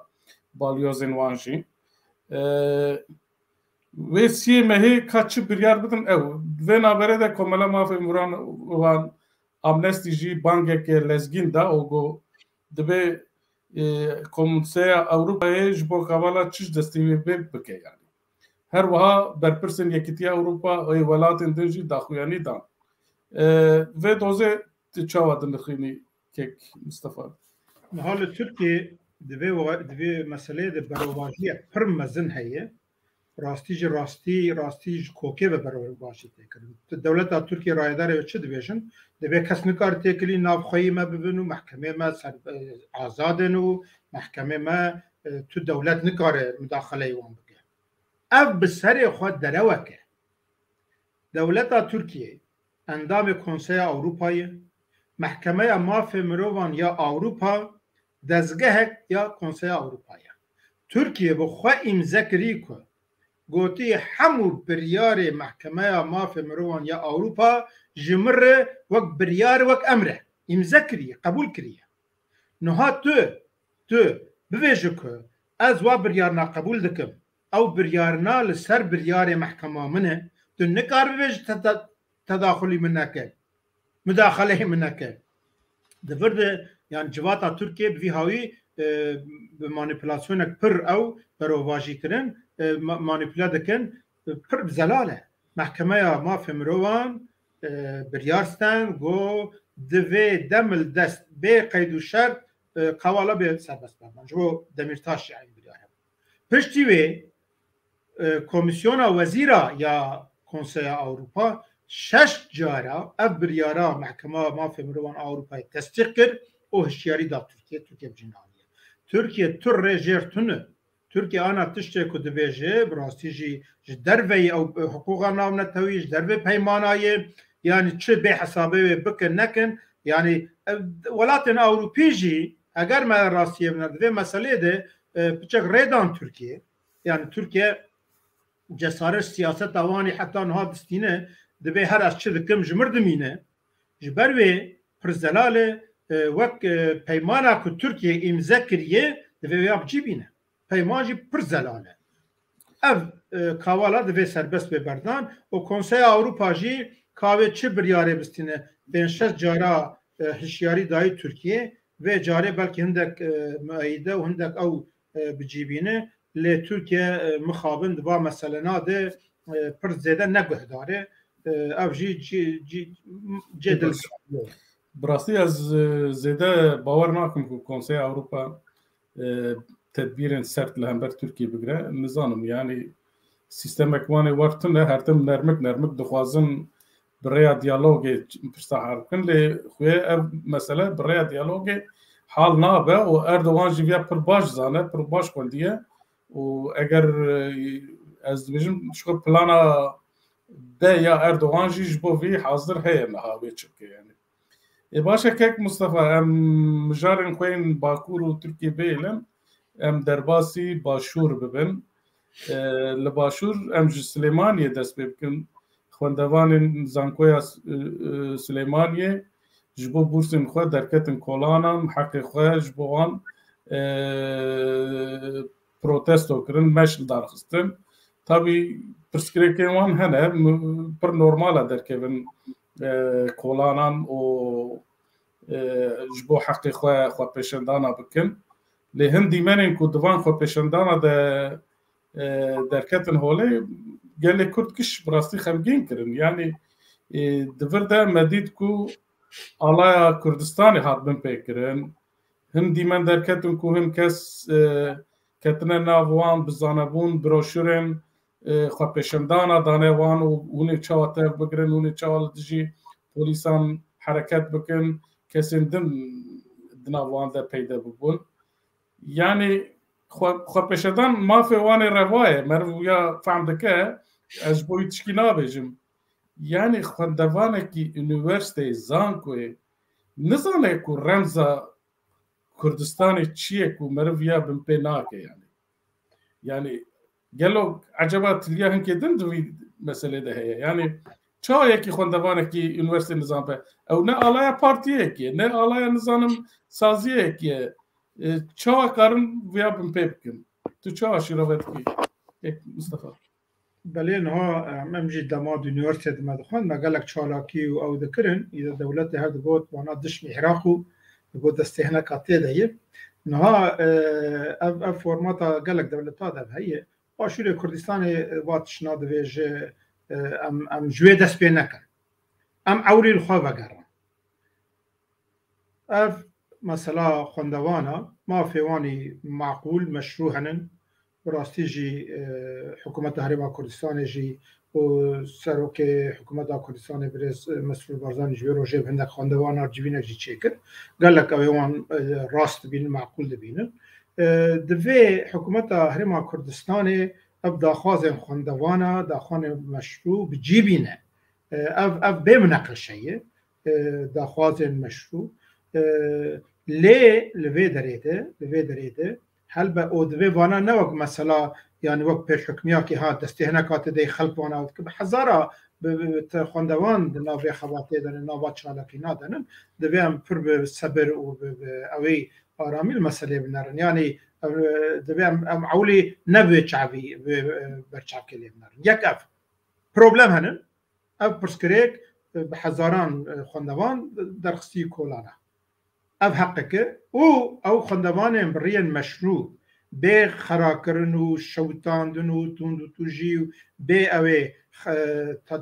[SPEAKER 1] بالیوزن وانجی و سی مه kaç بریار بدن او و نابره ده کملا مافی مران وان امنستی جی بانک که لزگین دا اوگو دبه کمیسیا اوروپا جبو کوالا چش دستی بکه yani her vaha berpirsin yekitiya Avrupa ve welatên din jî daxuyanî dan ve doze çawa din dixwînî kek Mustafa
[SPEAKER 2] حال ترکیه دوی مسئله ده برواجی پر مزن هیه راستی کوکه به برواجی تکرد دولت ترکیه رایداره چه دویشن دوی کس نکار تکلی نافخویی ما ببینو محکمه ما آزادن و محکمه ما تو دولت نکاره مداخله وان بگه اف بسر خود دروکه دولت ترکیه اندام کنسای اروپایی محکمه مافی مروان یا اروپا دزگه یا کنسای اروپایی ترکیه بخوا امضا کری که گوتی همو بریار محکمه مافی مروان یا اروپا جمره وک بریار وک امره امضا کری قبول کریه نها تو بویجه که از وا بریارنا قبول دکم او بریارنا لسر بریار محکمه منه تو نکار بویجه تداخلی منکه مداخله منکه دفرده يعني جواتا تركيا بفيهاوي بمانيبيلاسيونك بر او برواجي كرن مانيبيلا دكن بر بزلاله محكمه ما في مروان بريارستان جو دفي دمل دست بي قيد الشرط قوالا بي سربست برمان جو دميرتاش يعني بريارهم پشتی وی کمیسیون وزیرا یا کنسای اروپا 6 جارا اف بریارا محکمه مافی مروان اروپای تصدیق کرد و هشیاری دا ترکیه بجنانیه ترکیه تر رجرتونه ترکیه آنا تشتی که دبیجه براستی جی دروی او حقوقا نام نتویج دروی پیمانایه yani çi be hesabı bikin nekin yani welatên Ewropî jî eger me rastiye bin divê meselê de piçek rêdan Türkiye yani Türkiye cesaret siyaseta wanî heta niha bistîne divê her ez çi dikim ji mir dimîne ji ber wê pirzelalê wek peymana ku Türkiye imza kiriye divê ya bicîbîne peyman jî pir zelal e ev kavala divê serbest bê berdan û Konseya Ewropa jî kavê çi biryarê bistîne bên 6 cara hişyarî dayê Türkiye vê carê belkî hindek müeyyide û hindek ew bicîbîne lê Türkiye mixabin di va meselena de pir zêde neguhdar e ev jî cêdil
[SPEAKER 1] براستی از زیده باور ناکم که کنسای اروپا تدبیرین سرت لهمبر ترکیه بگیره نظانم یعنی سیستم اکوانی ورتنه هر تم نرمک دخوازن برای دیالوگ پرسحر کن لی خوی مسئله برای دیالوگ حال نابه و اردوان جویا پر باش زانه پر باش کندیه و اگر از بجم شو پلانا ده یا اردوان جیش بو وی حاضر هی نهاوی چکه یعنی باشا كيك مصطفى ام مجارن خوين باكور وتركي بيلن ام درباسي باشور ببن لباشور ام سليمانية دست ببكن خوندوان زانكويا سليمانية جبو بورسن خو دركتن كولانا محقق خو جبوان بروتستو كرن مشل دارخستن طبي برسكريكيوان هنا پر نورمالا دركبن کولانان و جبو حقی خو پیشندانا بکن لی هندی منین کو دوان خو پیشندانا درکتن هولی گلی کرد کش براستی خمگین کرن یعنی دورده مدید کو آلایا کردستانی هات بن پیکرن هندی من درکتن کو هم کس کتنه ناوان بزانبون بروشورن خو پیشندانا دانوان و اونی چاوته بگرن اونی چاوال دجی پولیسان حرکت بکن کسین دناوان ده پیدا ببون یعنی خو پیشندان مافی وانی روایه مرویا فهم دکه از بوی تشکی نابیجم یعنی خوندوانه کی انیورسیته زانکوی نزانه کو رمزا کردستانی چیه کو مرویا بمپی ناکه یعنی گلو عجبات لیا هنکه دندوی مسئله ده هیه یعنی چا یکی خوندوانه کی یونیورسیتی نظام به او نه آلایا پارتیه کی نه آلایا نظام سازیه کی چا کارن ویا بمپی بکن تو چا شیروت کی مصطفى
[SPEAKER 2] بله نه امجی دماد یونیورسیتی مدخون مگلک چالاکی و او دکرن ایده دولت هر دگوت وانا دشمی عراقو دگوت دستهنه کاتیه دهیه نه اف فرماتا گلک دولت ها ده هیه آشور کردستان واتش نادویج ام جوی دست پی نکن ام اوری الخوا وگرن اف مثلا خوندوانا ما فيواني معقول مشروع هنن براستی جی حکومت هرما کردستان جی و سروک حکومت کردستان برز مسئول بارزان جی روزه بهند خواندوان ارجبین جی چکر قال لك اوان راست بین معقول بینن دوی حکومت هرما کردستان ابدا خازن خواندوانا داخان مشروع بجیبینه اف بمنقل شيء دا خازن مشروع لوی دريده هل به اودوی وانا نوک مثلا يعني وقت پیش حکمیا که ها دستهنکات دی خلق وانا که به هزارا به خواندوان ناوی خواته دن ناوا چالاکی نادنن دوی هم پر به صبر و اوی آرامی المسئله بنرن يعني دوی هم عولی نبی چعوی برچعب کلی بنرن یک اف پروبلم هنن اف پرسکریک به هزاران خواندوان درخصی کولانه اف حقك او خندوان بريان مشروع بي خراكرن و شوتاندن و توندو توجي و بي اوي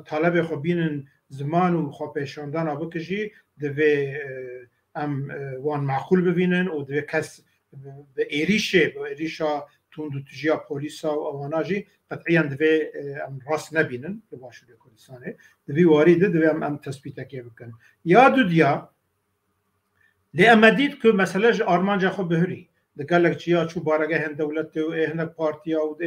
[SPEAKER 2] طلب خبين زمان و خبيشاندن ابكجي دوي ام وان معقول ببينن و دوي كس بإيريشا توندو توجيا بوليسا و اواناجي قطعيا دوي ام راس نبينن لباشو كردستان دوي واريده دوي ام تثبيتك بكن يا دوديا لأما ديت كو مثلا آرمان جا خو بهري قال لك چيا شو بارگه هن دولت و هن پارتيا و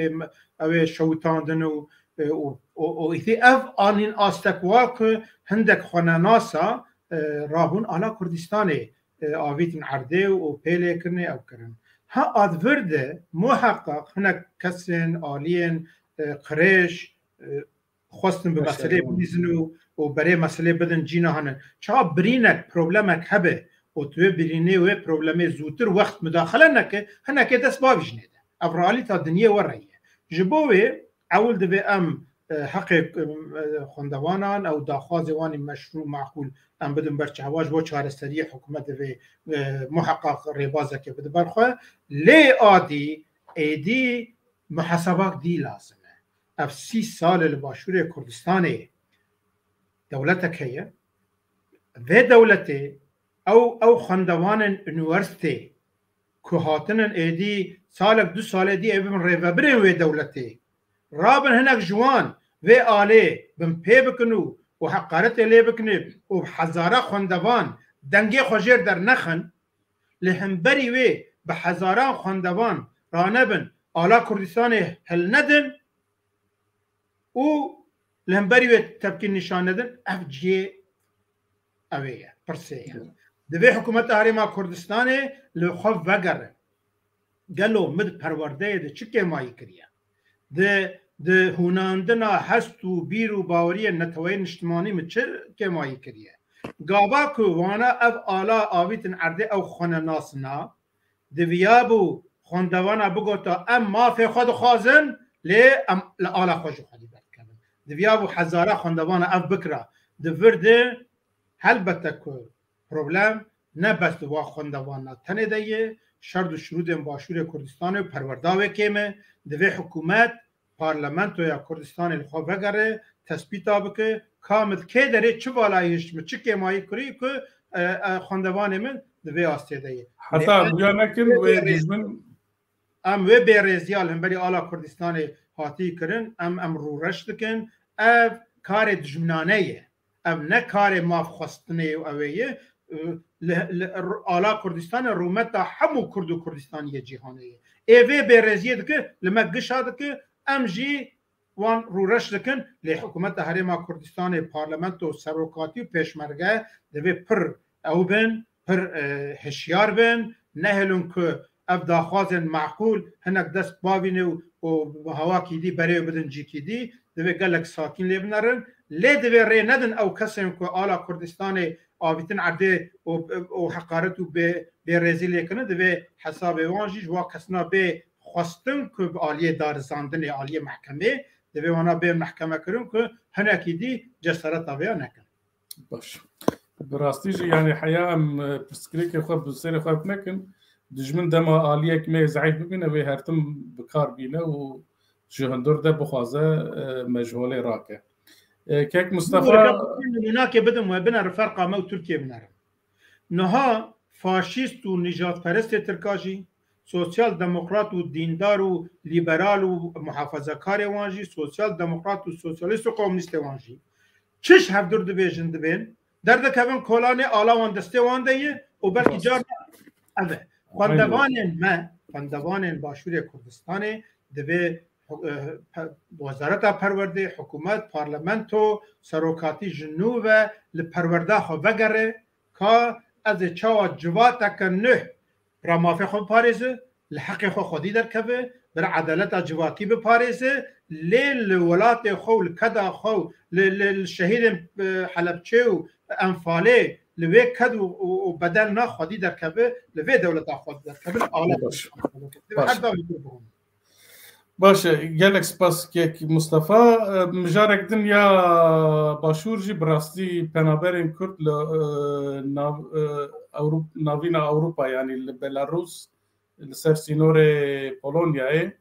[SPEAKER 2] او شوتاندن و ايثي اف آنين آستكوا كو هندك خوناناسا رابون على كردستان آويتن عرده و پيله کرنه او کرن ها ادورده محقق هنك كسن آلين قريش خواستن بمسئله بيزنو و برای مسئله بدن جينا هنن چا برينك پروبلمك هبه و تو برینه و پروبلم زودتر وقت مداخله نکه هنکه دست باویش نیده افرالی تا دنیا ورایه جبوه اول دوی ام حق خوندوانان او داخوازوانی مشروع معقول ام بدن برچهواج و چارستری حکومت دوی محقق ریبازه که بده برخواه لی آدی ایدی محاسبات دی لازمه اف 30 سال لباشور کردستان دولتك هي و دولته او خندوان انوورسيتي كهاتنن ايدي سالك 2 سال دي ابن ريفبرين و دولتي رابن هناك جوان و آلي بن بيبكنو و حقارت لي بكنب و بحزاره خندوان دنگي خوجير در نخن لهمبري و بحزاره خندوان رانبن آلا كردستان هل ندن و لهمبري و تبكين نشان ندن اف جي اويه برسيه دوی حکومت هرما کردستان لخوف وگره گلو مد پرورده ده چه کمایی کریه ده هوناندنا هست و بیر و باوری نتوین اجتماعی مد چه کمایی کریه گابا که وانا اف آلا آویتن عرده او خونه ناسنا دویابو خوندوانا بگو تا ام مافی خود خوازن لی آلا خوش خودی برد کنن دویابو هزاره خوندوانا اف بکره دورده هل بتکو پروبلم نه بس دوا خوندوانا تنه دیه شرط و شروط باشور کردستان پرورده کمه دوی حکومت پارلمنت یا کردستان الخوا وگره تثبیت بکه کامل که داره چه بالایش چه کمایی کری که خوندوان من دوی آسته دیه
[SPEAKER 1] حتی بیا نکن و دجمن
[SPEAKER 2] ام و بیرزیال هم بری آلا کردستان حاتی کرن ام رو رشت کن اف کار دجمنانه ام نه کار ماف خواستنه و اویه آلا کردستان رومتا همو کرد و کردستانی جهانیه ایوه بیرزیه که لما گشاده که ام جی وان رو رش دکن لی حکومت هرما کردستان پارلمنت و سروکاتی و پیشمرگه دوی پر او بن پر هشیار بن نهلون که اف داخوازن معقول هنک دست باوینه و هوا کی دی برای بدن جی کی دی دوی گلک ساکین لی بنرن لی دوی ری ندن او کسی که آلا کردستان آویتن عرده و حقارت و به رزیل کنه دوی حساب وانجیش و کسنا به خواستن که به آلیه دارزاندن آلیه محکمه دوی وانا به محکمه کرن که هنکی دی جسارت آویا نکن
[SPEAKER 1] باش براستیش یعنی حیام پرسکریک خواب بسیر خواب نکن دجمن دما آلیه کمی ضعیف ببینه و هرتم بکار بینه و جهندور ده بخوازه مجهوله راکه كيك مصطفى
[SPEAKER 2] هناك بدهم وبنا الفرقه مو تركيا بنار نها فاشیست و نجات پرست ترکاجی سوسیال دموکرات و دیندار و لیبرال و محافظه کار وانجی سوسیال دموکرات و سوسیالیست و کمونیست وانجی چش هفدر دبیجن دبین درد کبن کلان آلا وان دسته وان دیه و بلکه جار اوه خواندوان باشور کردستان دبی وزارت پرورده حکومت پارلمنت و سروکاتی جنوب لپرورده خو وگره که از چاوا جوات کنه رامافه خو پاریزه الحق خو خودی در کبه بر عدالت جواتی به پاریزه لیل ولات خو کدا خو للشهید حلبچه و انفاله لوی کد و بدل نه خودی در کبه لوی دولت خود در کبه
[SPEAKER 1] باشه gelek spas ki Mustafa mijarek din ya başur jî bi rastî penaberên Kurd li navîna Ewropa yanî li Belarus li ser sînorê Polonyayê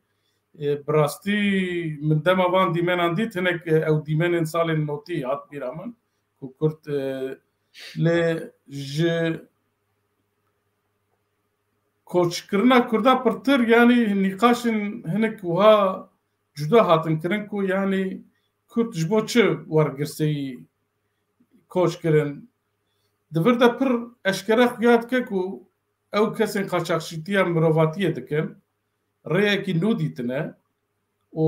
[SPEAKER 1] bi rastî min dema van dîmenan dît hinek ew dîmenên salên notî hat bîra min ku Kurd lê ji koçkirina Kurda pirtir yanî nîqaşên hinek wiha cuda hatin kirin ku yanî Kurd ji bo çi wergirseyî koç kirin divir de pir eşkere xuya dike ku ew kesên qaçaxşîtiya mirovatiyê dikin rêyekî nû dîtine û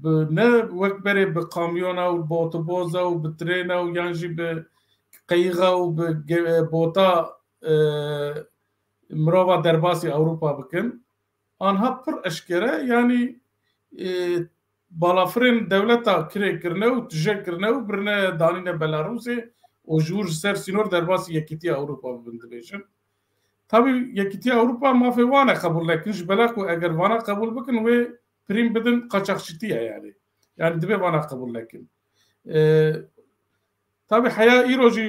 [SPEAKER 1] bi ne wek berê bi kamyona û bi otoboza û bi trêna û yan jî bi qeyîxa û bi bota مرۆڤ دەرباسی ئەوروپا بکەن ئەنها پڕ ئەشکەرە ینی باڵافرێن دەولەتا کرێکردنە و تژێکردنە و برنە دانینە بەلاروسێ و ژوور سەر سینۆر دەرباسی یەکیتی ئەوروپا ببن دەبێژن تابی یەکیتی ئەوروپا مافێ وانە قبول نەکن ji بەلاک و ئەگەر وانە قبول بکن wê پریم بدن قاچاقچîtiye yani dibê vana qebul nekin tabi heya îro jî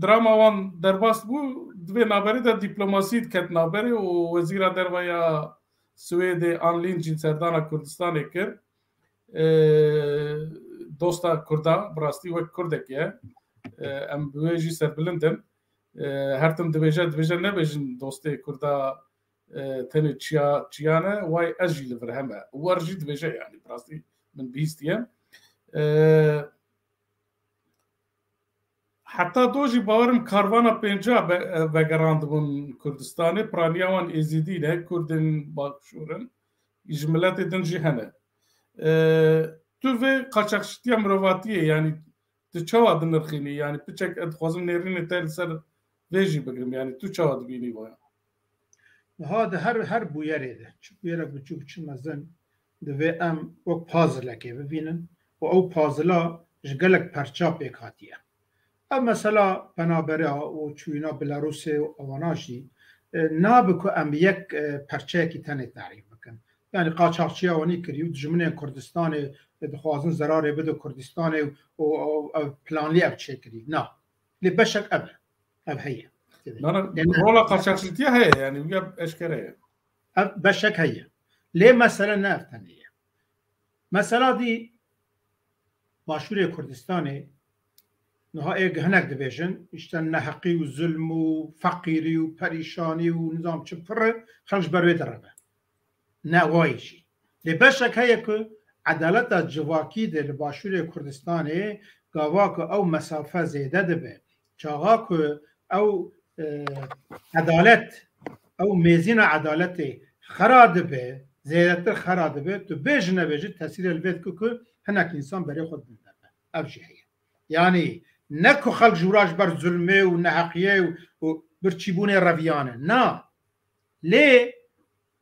[SPEAKER 1] drama wan derbas bû divê naberê de dîplomasî ket naberê û wezîra derveya Swêdê Anlîn jî serdana Kurdistanê kir dosta Kurda bi rastî wek Kurdek ye em bi wê jî serbilindin her tim dibêje nebêjin dostê Kurda tenê çiyane way ez jî li vir heme wer jî dibêje yani bi rastî min bîstiye حتی دوجی باورم کاروانە پێنجا vegerandibûn Kurdistanê piraniya wan êzîdî ne Kurdên Başûrin ji miletê din jî hene tu vê qaçaxşîtiya mirovatiyê yanî tu çawa dinirxînî yanî piçek ez dixwazim nêrînê te li ser vê jî bigirim yanî tu çawa dibînî waya
[SPEAKER 2] هذا her bûyerê de çi bûyerek biçûk çi mezin divê em wek pazilekê bibînin û ew pazila ji gelek perça pêk hatiye مثلا بنابرا و چوینا بلاروسی و اواناشی نابکو ام یک پرچه کی تنه تعریف بکن یعنی قاچاقچی اوانی کریو جمله کردستان دخوازن ضرر بده کردستان و پلانلی اب چه کری نه لبشک اب هي
[SPEAKER 1] رولا قاچاقچی هي يعني ويا اشكره
[SPEAKER 2] اب بشك هي ليه مثلا نفتنيه مثلا دي باشور کردستان نها ایک هنگ دبیجن اشتن نحقی و ظلم و فقیری و پریشانی و نظام چپر خلش بروی دربه نوایشی لبشک هیا که عدالت جواکی ده لباشور کردستانه گاوا که او مسافه زیده دبه چاقا که او عدالت او میزین عدالت خراد به زیده تر خراد به تو بیج نبیجی تاثیر الوید که هنک انسان برای خود بندبه او جی هیا یعنی نکو خلق جوراج بر ظلمه و نحقیه و برچیبونه رویانه نه لی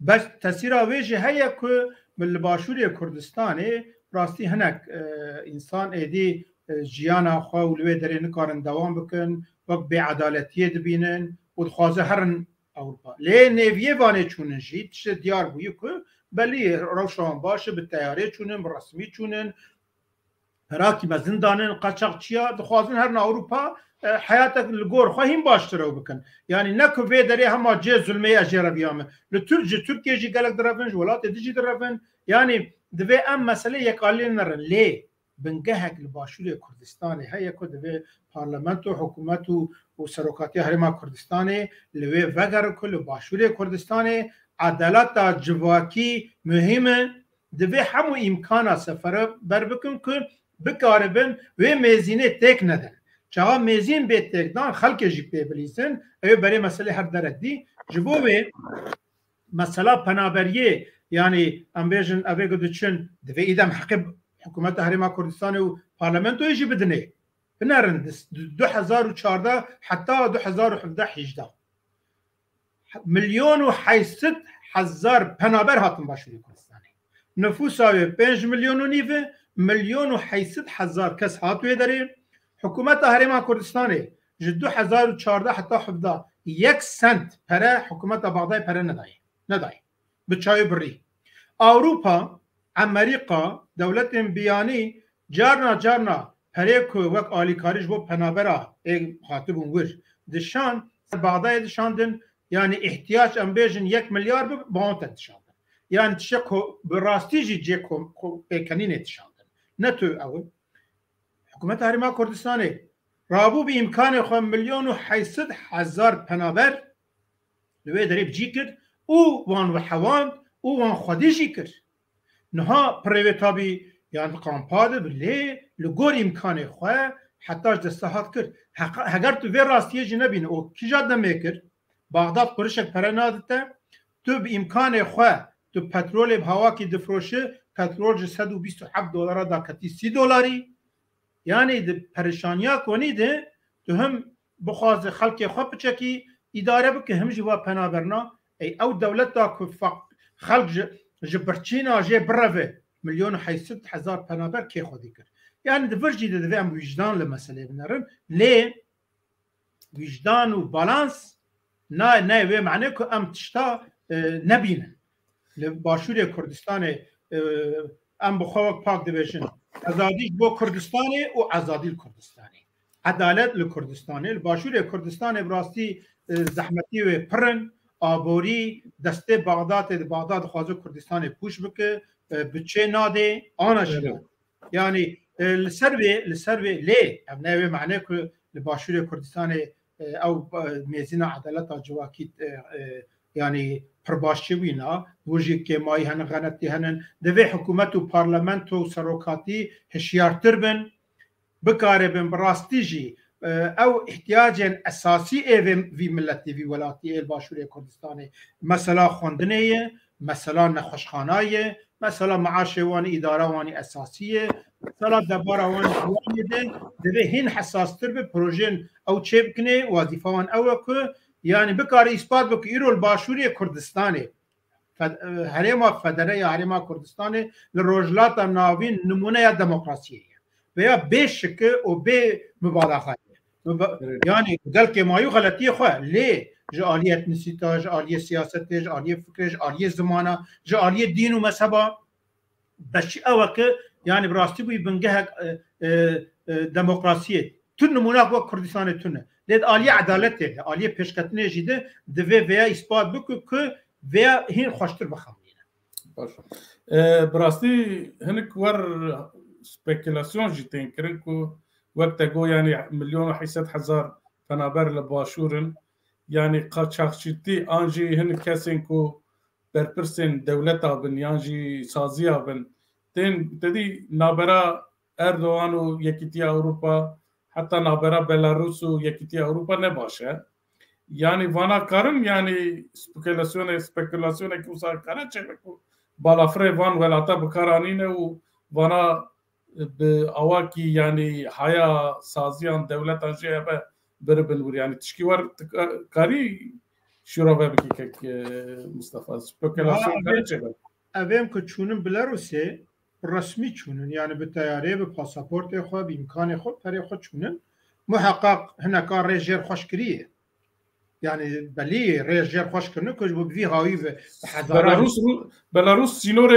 [SPEAKER 2] بس تاثیر آویجه هیا که من باشوری کردستانه راستی هنک انسان ایدی جیانا خواه و لوی داره نکارن دوام بکن وقت بی عدالتیه دبینن و دخوازه هرن اوروپا لی نیویه وانه چونن جید تشه دیار بویه که بلی روشان باشه به تیاره چونن رسمی چونن راکی مزن دانن قاچاقچیا دخوازن هر اوروپا حياتك الجور خواهیم باشتره بکن یعنی نکو وی داره هما جه ظلمه اجیره بیامه لترکیه جی گلک درفن جولات دیجی درفن یعنی دوی ام مسئله یکالی نرن لی بنگهک لباشور کردستان هیا که دوی پارلمنت و حکومت و و سروکاتی هرما کردستان لوی وگر کل باشوری کردستان عدالت جواکی مهمه دوی همو امکان سفر بر بکن که بکاربن و میزینه تک ندن چاها میزین به تک دان خلق جی پی بلیسن اوی برای مسئله هر دردی جبوه مثلا پنابریه یعنی امبیجن اوی گدوچن دوی ایدم حقیب حکومت هرما کردستان و پارلمنتو ایجی بدنه بنارن 2014 حتی 2017 مليون و 800 هزار پنابر هاتن باشوری کردستانی نفوس آوی 5 میلیون و نیوه مليون و 800 هزار کس هاتوی داره حکومت هرما کردستانی جد 2014 حتی 17 1 سنت پره حکومت بغداد پره ندای بچای بری اروپا امریکا دولت بیانی جارنا پره که وقت آلیکاریش با پنابرا ایک خاطبون ور دشان بغداد دشاندن yani ihtiyaç ambejin 1 milyar bağıntı dışandı. Yani tişeko براستیجی جه کنین dışandı. Ne تو اول حکومت هرما کردستانی رابو به امکان خو میلیون و 800 هزار پنابر لوی دریب جی کرد او وان و حوان او وان خودی کرد نها پریوتابی yani کامپاده بله لگور امکان خو حتی دستهات کرد اگر تو وی راستیجی نبینه او کی جاده میکرد بغداد قرشك پرنادته تو بامكان خو تو پترول بهوا کی دفروشه پترول $127 دا کتی $30 يعني د پریشانیا کنی ده تو هم بخواز خلق خو بچکی اداره بک هم جوا پنابرنا ای او دولت دا خلق جبرچینا جه بروه مليون و 800 هزار پنابر کی خودی کرد يعني د ورجی د هم وجدان لمساله بنرن لی وجدان و بالانس نه و معنی که ام تشتا نبینن لباشوری کردستان ام بخواک پاک دیویشن ازادیش با کردستانی و ازادی کردستانی عدالت لکردستانی لباشوری کردستان براستی زحمتی و پرن آبوری دسته بغداد خوازو کردستان پوش بکه بچه ناده آنشده یعنی لسروی لی ام نه و معنی که لباشوری کردستان او میزین عدالت جواکی یعنی پرباشی وینا وجی که مای هن غنتی هنن دوی حکومت و پارلمنت و سروکاتی هشیارتر بن بکاره بن براستیجی او احتیاج اساسی وی ملتی وی ولاتی الباشوری کردستانی مثلا خوندنه مثلا نخوشخانه مثلا معاش وانی اداره وانی اساسیه مثلا دباره وانی دوی هین حساس تر به پروژن او چه بکنه وظیفه وان او که yani بکاری اثبات بک ایرو الباشوری کردستانی هرما فدره یا هرما کردستانی لروجلات ناوین نمونه دموکراسیه و یا بشک و به مبالغه یعنی گل که مایو غلطی خو لی جالیت نسیتا جالی سیاست جالی فکر جالی زمانه جالی دین و مذهب بچ او که yani براستی بی بنگه دموکراسیه تو نمونه و کردستان تونه لید عالی عدالت ده عالی پیشکتنه جیده دوی ویا اثبات بکو که ویا هین خوشتر بخوامینه
[SPEAKER 1] باشه براستی هنک ور سپیکولاسیون جیتین کرن که وقت گو یعنی ملیون و 800 هزار پنابر لباشورن یعنی قاچاقچیتی آنجی هنک کسین که برپرسین دولتا بن یانجی سازیا بن تدی نابرا اردوغان و یکیتی اروپا حتی نابرا بلاروس و یکیتی اروپا نباشه یعنی وانا کارن یعنی سپیکولاسیون که وسا کارن چه بکو بالافره وان ولاتا بکارانینه و وانا به اواکی یعنی حیا سازیان دولتان جیبه بربنور یعنی تشکیور کاری شروع بکی که مصطفی سپیکولاسیون کارن چه بکو
[SPEAKER 2] اویم که چونن بلاروسه رسمی چونن یعنی به تیاره به پاسپورت خود به امکان خود برای خود چونن محقق هنکار رژر خوشکریه یعنی بلی رژر خوشکرنه که جو بی هایی و
[SPEAKER 1] بلاروس سینور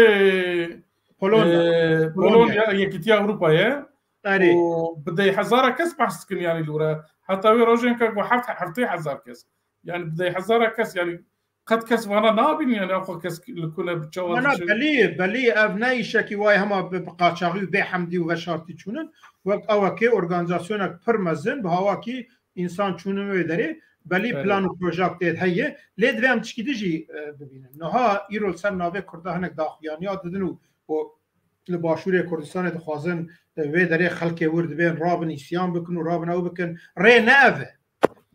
[SPEAKER 1] پولون یکیتی اروپایه و بدای 1000 کس بحث کن یعنی لورا حتی وی روزن که هفته 1000 کس یعنی بدای 1000 کس یعنی قد کس وانا نابین یعنی آخو کس لکنه بچه
[SPEAKER 2] وانا بلی ابنای شکی وای همه بقاچاقی و به حمدی و وشارتی چونن وقت اوکی ارگانزاسیونک پرمزن به هوا کی insan çûnum wê derê belî plan û projek tê heye lê divê em tişkî din jî bibînin. Niha îro ser navê Kurda hinek daxuyaniya didin û li Başûrê Kurdistanê dixwazin wê derê xelkê wir dibên rabin îsyan bikin û rabin ew bikin. Rê ne ev e.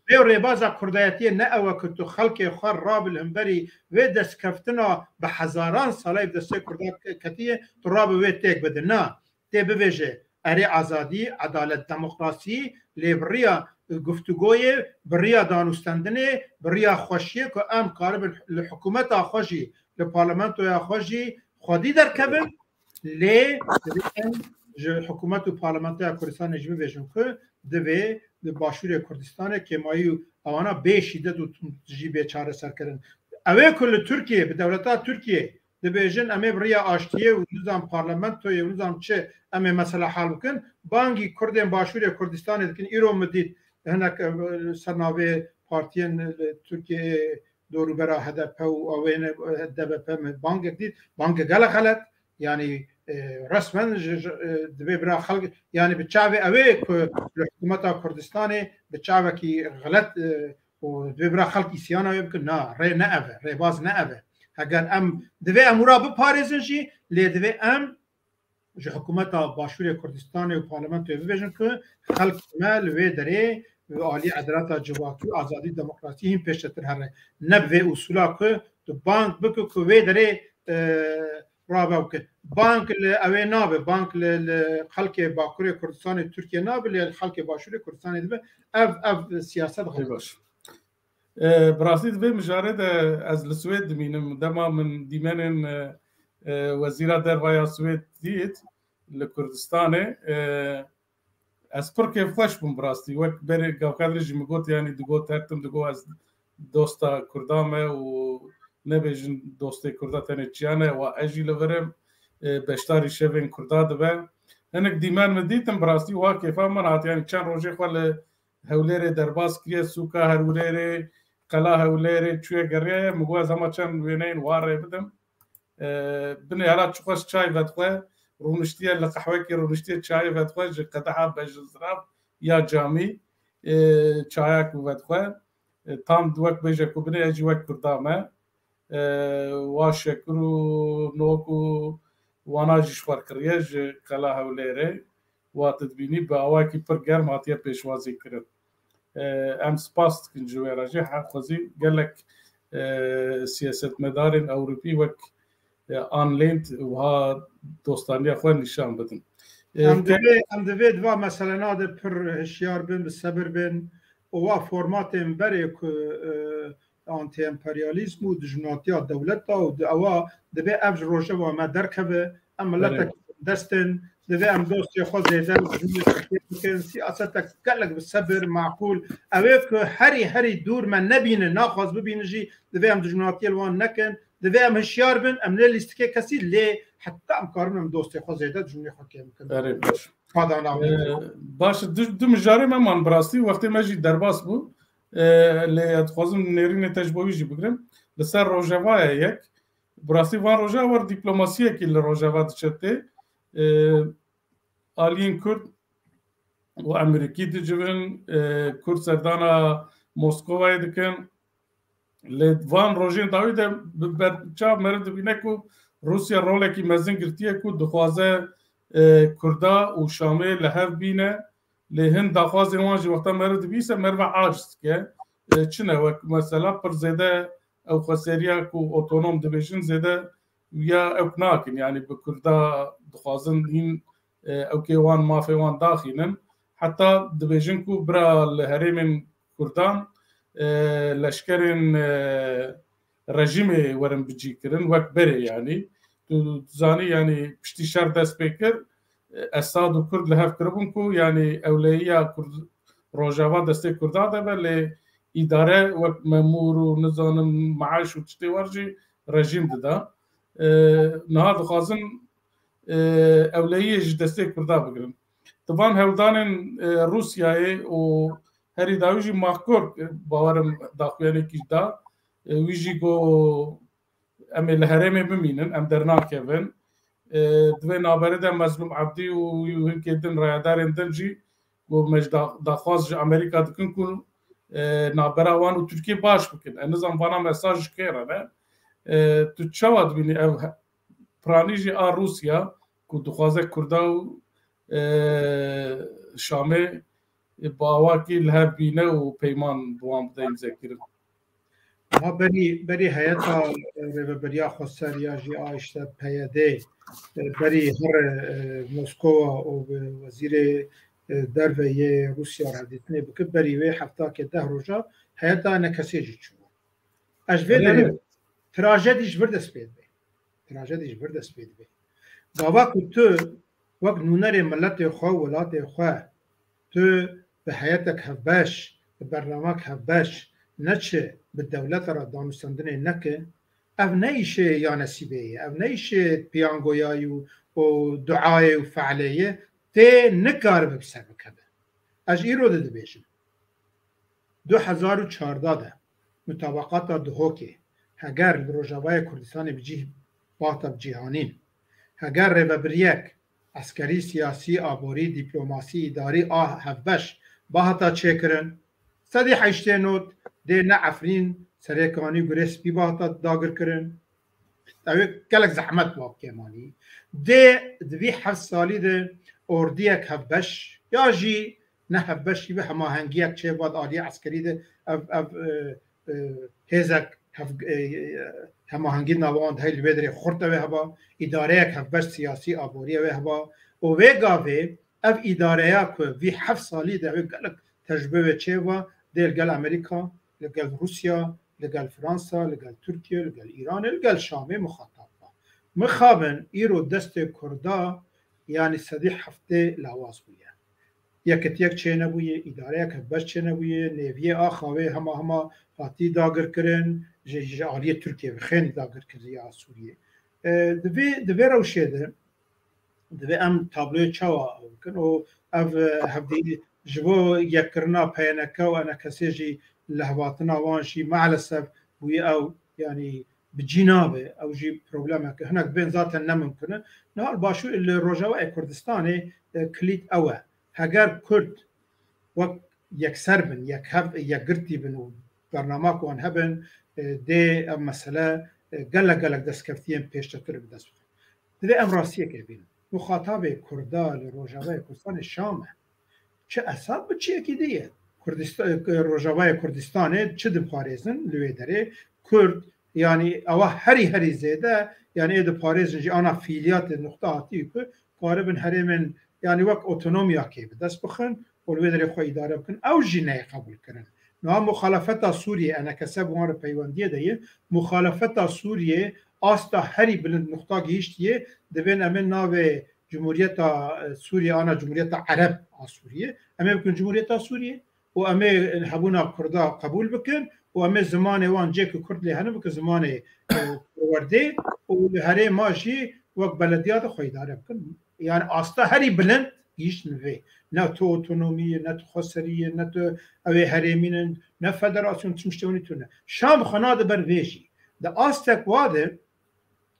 [SPEAKER 2] Vê rêbaza Kurdayetiyê ne ew e ku tu xelkê xwe rabil hemberî vê destkeftina bi hezaran salay destê Kurda ketiye tu rabı wê têk bidin. Na tê bibêje erê azadî, edalet, demokrasî, lêbiriya guftûgoyê, biriya danûstendinê, biriya xweşiyê ku em karibin li hikûmeta xwe jî, li parlamentoya xwe jî xwedî derkevin lê ji hikûmet û parlamentoya Kurdistanê jî bibêjin ku divê li Başûrê Kurdistanê kemayî û ewana bê şîdet û jî bêçareserkirin. Ew ê ku li Tirkiye, bi dewleta Tirkiye dibêjin em ê biriya aştiyê û nizam parlamentoyê û nizam çi em ê mesela hal bikin, bangî Kurdên Başûrê Kurdistanê dikin îro min dît hinek ser navê partiyên Tirkiyeyê dorûbera HDP û ew ê DBP min bangek dît, bangek gelek xelet yani resmen divê bira xelk yani bi çavê ew ê ku li hikûmeta Kurdistanê bi çavekî xelet û divê bira xelk îsyana wê bikin. Na rê ne ev e, rêbaz ne ev e. Heger em divê em wira biparêzin jî lê divê em ji hikûmeta Başûrê Kurdistanê û parlamentoyê bibêjin ku xelk me li wê derê alî edaleta civakî û azadî demokrasî hîn pêşetir here. Ne bi vê usûla ku tu bank bike ku wê derê rave bike. Bank li ew ê nabe, bank li xelkê Bakurê Kurdistanê Tirkiye nabe lê xelkê Başûrê Kurdistanê dibe ev siyaset
[SPEAKER 1] baş. Bi rastî divê mijarê de ez li Swêd dimînim dema min dîmenên wezîra dervaya Swêd dît li Kurdistanê ez pir kêfxweş bûm bi rastî wek berê gavkadrê jî min got yanî digot hertim digot ez dosta Kurda me û nebêjin dostê Kurda tenê çiyan e wa ez jî li virim beşdarî şevên Kurda dibe. Hinek dîmen min dîtim bi rastî wa kêfa min hat yanî çend rojê xwe li Hewlêrê derbas kiriye sûka Herwûrêrê qela Hewlêrê çûye geriye min got ez hema çend wêneyên warê bidim. Binê hela çi xweş çay vedixwe rûniştiye li qehwekê rûniştiye çayê vedixwe ji qedeha bejizrav ya camî çayak vedixwe tam wek bêje ku binê ez jî wek Kurda me wa şekir û nok û wana jî xwar kiriye ji qela Hewlêrê wa dibînî bi awakî pir germ hatiye pêşwazî kirin. Em spas dikin ji wê re jî hexwezî gelek siyasetmedarên Ewropî wek anlênt wiha dostaniya xwe nîşan bidin.
[SPEAKER 2] Em divê diva meselena de pir hişyar bin bi sebir bin û wa formatên berê ku anti-emperyalîzm û dijminatiya dewleta û ewa divê ev ji rojeva me derkeve em milletek destin divê em dostê xwe zêde bikin siyasetek gelek bi sebir macqûl ew ê ku herî dûr me nebînin naxwaz bibînin jî divê em dijminatiyê li wan nekin divê em hişyar bin em lê lîstikê kesî lê heta em karin em dostê xwe zêde dijminê xwe kêm bikin.
[SPEAKER 1] Baş du mijarê me man bi rastî wextê me jî derbas bû lê dixwazim nêrînê te ji bo wî jî bigirim li ser rojevaya yek bi rastî van rojeva war dîplomasiyekî li rojeva diçe tê aliyên Kurd û Amerîkî dicivin Kurd serdana Moskovayê dikin lê van rojên dawî de bi berçav mere dibîne ku Rusya rolekî mezin girtiye ku dixwaze Kurda û Şamê li hev bîne lê hin daxwazên wan jî wexta mere dibîse merve aciz dike çi ne wek mesela pir zêde ew xweseriya ku otonom dibêjin zêde ya ew nakin yani bi Kurda dixwazin hîn ewkê wan mafê wan daxînin heta dibêjin ku bira li herêmên Kurdan leşkerên rejimê werin bicîkirin wek berê yanî tu zanî yanî piştî şer dest pê kir Esad û Kurd li hev kiribûn ku yanî ewleyiya rojava destê Kurda dibe lê îdare wek memûr û nizanim meaş û tiştê war jî rejîm dida niha dixwazin ewleyiyê ji destê Kurda bigirin. Divan hewldanên Rusyayê û herî dawî jî mahkor bawerim daxuyanekî da wî jî got em ê li herêmê bimînin em dernakevin divê naberê de Mezlûm Ebdî û hinkê din rayadarên din jî و مجد دخواست امریکا دکن کن نابراوان و ترکیه باش بکن نظام وانا مساج کره نه تو چواد بینی پرانیجی آ روسیا که دخوازه کرده و شامه باواکی لها بینه و پیمان بوام بده امزه کرن
[SPEAKER 2] ما بری هیئتا ریوبریا خسریا جی آشتا پیاده بری هر مسکو و وزیر دربه روسیا را دیتنه بکه بری وی هفته که 10 روزا هیئتا نکسی جی چون اجوه داره تراژدیش بردست بید بی باوا که تو وقت نونر ملت خواه ولات خواه تو به هیئتک هفبش به برنامه هفبش نچه به دولت را دانستندنه نکه او نیشه یا نصیبه او نیشه پیانگویای و دعای و فعلیه ته نکار ببسر بکده اج ای رو ده بیشن 2014 مطابقات دهوکی هگر روژاوای کردستان بجی باطب جیهانین هگر ریوبریک عسکری سیاسی آبوری دیپلوماسی اداری هفبش با هتا چکرن صدی حیشته نوت ده نه عفرین سریکانی گریس بی با هتا داگر کرن اوی کلک زحمت واقع مانی ده دوی 7 سالی ده اردیک هفبش یا جی نه هفبشی به هماهنگیک چه باد آلی عسکری ده هزک هماهنگی نواند هیل بدر خورده و هبا اداره یک هفبش سیاسی آبوری و هبا و گاوه اف اداره که وی 7 سالی ده گلک تجربه چه و دل گل امریکا لگل روسیا لگل فرانسا لگل ترکیه لگل ایران لگل شام مخاطب مخابن ایرو دست کردا یعنی صدی هفته لواز بویه یک چه نبویه اداره یک هفبش چه نبویه نیویه آخوه هما هاتی داگر کرن جالی ترکیه خیلی داگر کرده یا سوریه دوی روشه ده دوی ام تابلوی چوا کن و اف هفدی جبو یک کرنا پینکه و انا کسی جی لحواتنا وانشی معلسف بوی او یعنی بجنابه او جی پروبلمه که هناك بین ذاتا نممکنه نهار باشو اللي روجاوه کردستانه کلید اوه هگر کرد وقت یک سر بن یک گرتی بن و برنامه کن هبن ده مسئله گلک دستکفتیم پیشتر به دست بخون ده امراسیه که بین مخاطب کردا لروجاوه کردستان شامه چه اصاب به چیه که دیه روجاوه کردستانه چه دم پارێزن لوێ دەرێ کورد یعنی ئەوە هەری زێدە یعنی ئێدە پارێزنجی ئانا فیلیات نقطه هاتی که قاربن هەرێمن یعنی وەک ئۆتۆنۆمیاکێ بەدەست بخن و لوێ دەرێ خۆی ئیدارە بکن ئەو ژینەیە قبول کردن نها مخالفتا سوریه انا کەسە بوانە پەیوەندیە دەیە مخالفتا سوریه ئاستا هەری بلند نقطه گەیشتیە دەبێن ئەمە ناوێ جمهوریت سوریه آنا جمهوریت عرب سوریه اما بکن جمهوریت سوریه و اما هبونا کردا قبول بکن و اما زمان وان جه که کرد لهنه بکن زمان ورده و هره ماشی وقت بلدیات خوی داره بکن یعنی آستا هری بلند گیشت نوی نه تو اوتونومیه نه تو خسریه نه تو اوی هرمینن نه فدراسیون تمشتونی تونه شام خناده بر ویشی ده آستک واده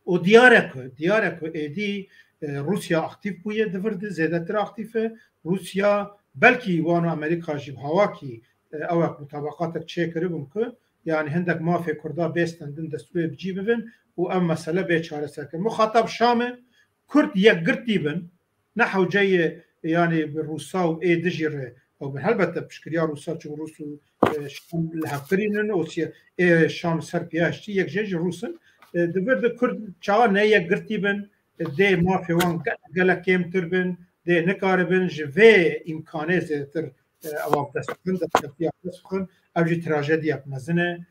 [SPEAKER 2] و دیاره که ایدی روسیا اکتیف بوده دورده زیادتر اکتیفه روسیا بلکی وانو امریکا جیب هوا کی اوک مطابقاتک چه کربون که یعنی هندک مافی کردا بیستندن دستوری بجی ببین و ام مسئله بیچاره سرکن مخاطب شامه کرد یک گرتی بن نحو جای یعنی روسا و ای دجیره او به البته بشکریا روسا چون روسو شام لحفرینن و شام سر پیاشتی یک جای روسن دورده کرد چاوا نه یک گرتی بن ده مافی وان گله کم تربن ده نکاربن جوه امکانه زیادتر اواب دست بخون اوجی تراژدی اپ مزنه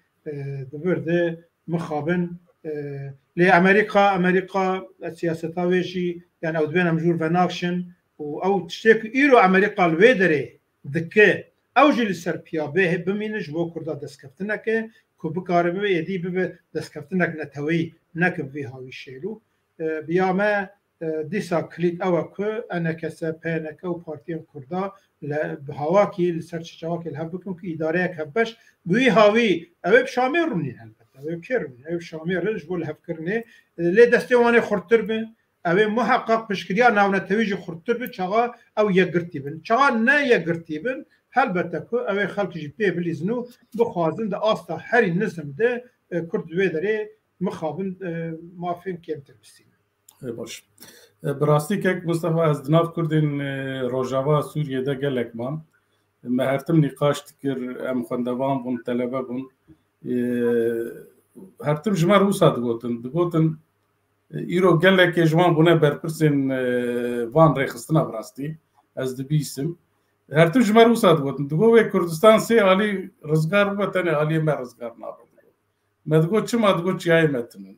[SPEAKER 2] دورده مخابن لی امریکا سیاستا ویشی یعنی او دوین امجور و ناکشن و او تشتیک ایرو امریکا الوی داره دکه اوجی لسر پیابه بمینش بو کرده دستکفتنه که بکاربه یدی به دستکفتنه نتوی نکب وی هاوی شیلو بیامه دیسا کلید اوه که انا کسا پینکه و پارتیم کرده به هواکی لسر چشواکی الهب بکن که اداره یک هبش بوی هاوی اوه بشامه رونین البته اوه بکی رونین اوه بشامه رنج بول هف کرنه لی دسته وانه خورتر بین اوی محقق پشکریا ناونتویج خورتر به چاقا او یگرتی بن چاقا نه یگرتی بن البته که اوی خلقی پی بلیزنو بخوازن ده آستا هری نظم ده کرد وی داره مخابن مافین کمتر بسیم
[SPEAKER 1] باش براستی که مصطفى از دناف کردین روجاوا سوریه ده گلک من ما هرتم نقاش تکر ام خوندوان بون طلبه بون هرتم جمار وسا دگوتن ایرو گلک جوان بونه برپرسین وان ریخستنا براستی از دبیسم هرتم جمار وسا دگوه کردستان سی عالی رزگار بتنه عالی ما رزگار نابد ما دگوت چما دگوت چیای متنن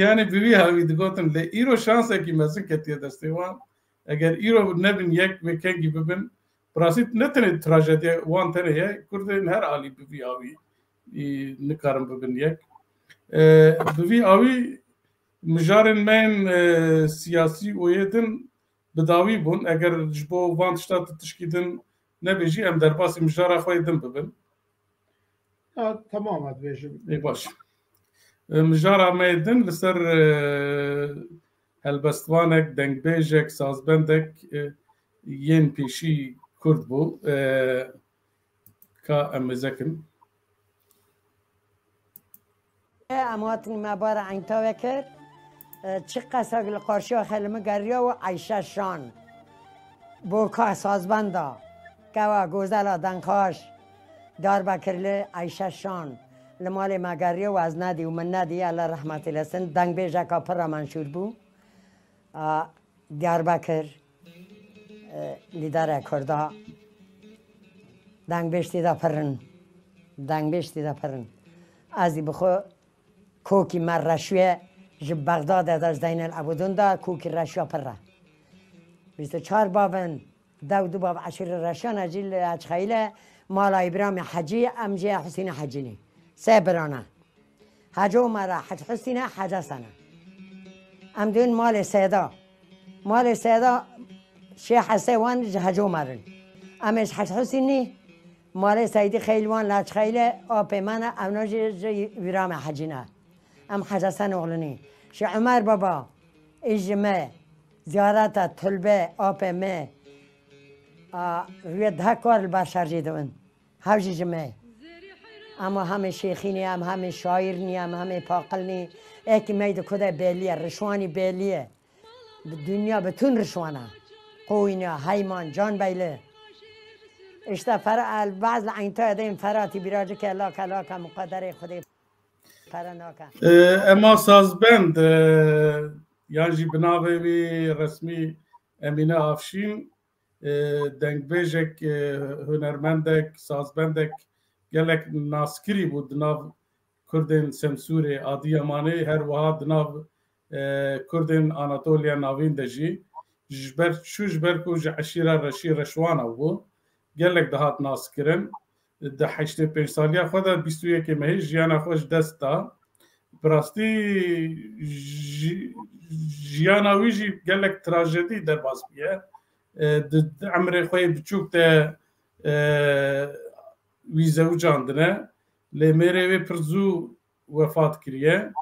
[SPEAKER 1] yani بوی هاوی دگوتن لی ایرو شانس کی مزن کتیه دستیوان اگر ایرو نبین یک و کنگی ببین براستی نتنه تراژدی وان تنه یه کردن هر عالی بوی هاوی نکارم ببین یک بوی هاوی مجارن من سیاسی اویدن بداوی بون اگر جبو وان شتات تشکیدن نبیجی ام در باسی مجارا خویدن ببین
[SPEAKER 2] تمام ادویجم
[SPEAKER 1] باش مجارا میدن لسر هلبستوانک دنگبیجک سازبندک ین پیشی کرد بو که امزکن
[SPEAKER 3] اماتنی مبار عینتا وکر چه قصاق لقارشی و خیلی مگریا و عیشه شان بو که سازبندا که و گوزلا دنکاش دار بکرلی عیشه شان لمال مگریه و از ندی و من ندی الله رحمت لسن دنگ بیجه که پر منشور بو دیار بکر لیدر کرده دنگ بیشتی دا پرن ازی بخو کوکی مر رشوه جب بغداد در زین العبودون دا کوکی رشوه پره 24 بابن دو باب عشر رشان اجیل اچخیله مالا ابراهیم حجی امجی حسین حجینی سه برانه حجو مرا حج حسین حج سنه ام دون مال سیدا شیخ حسیوان حجو مرن امش حج حسینی مال سیدی خیلوان لاچ خیله آب من امناج ویرام حجینه ام حج سنه اغلنی ش عمر بابا اجمه زیارت طلبه آب مه روی ده کار البشر جیدون هاوجی جمعه اما همه شیخینی هم همه شاعرنی هم همه پاقلنی ایکی مید کده بیلیه رشوانی بیلیه دنیا بتون رشوانه قوینه حیمان جان بیله اشتا بعض عینتا این فراتی بیراجه که الله کلا که مقدر خودی پرناکه
[SPEAKER 1] اما سازبند یعنی بناوی رسمی امینه آفشین دنگبیجک هنرمندک سازبندک گلک ناسکری بود ناو کردن سمسوری آدیامانه هر وها ناو کردن آناتولیا ناوین دجی جبر کو عشیره رشی رشوانه بو گلک دهات ناسکرن ده 85 سالیا خود 21 مهی جیانا خوش دستا براستی جیانا ویجی گلک تراژدی در باز بیه عمر خوی بچوک ده وی زوجاندنه لی میره وی پرزو وفات کریه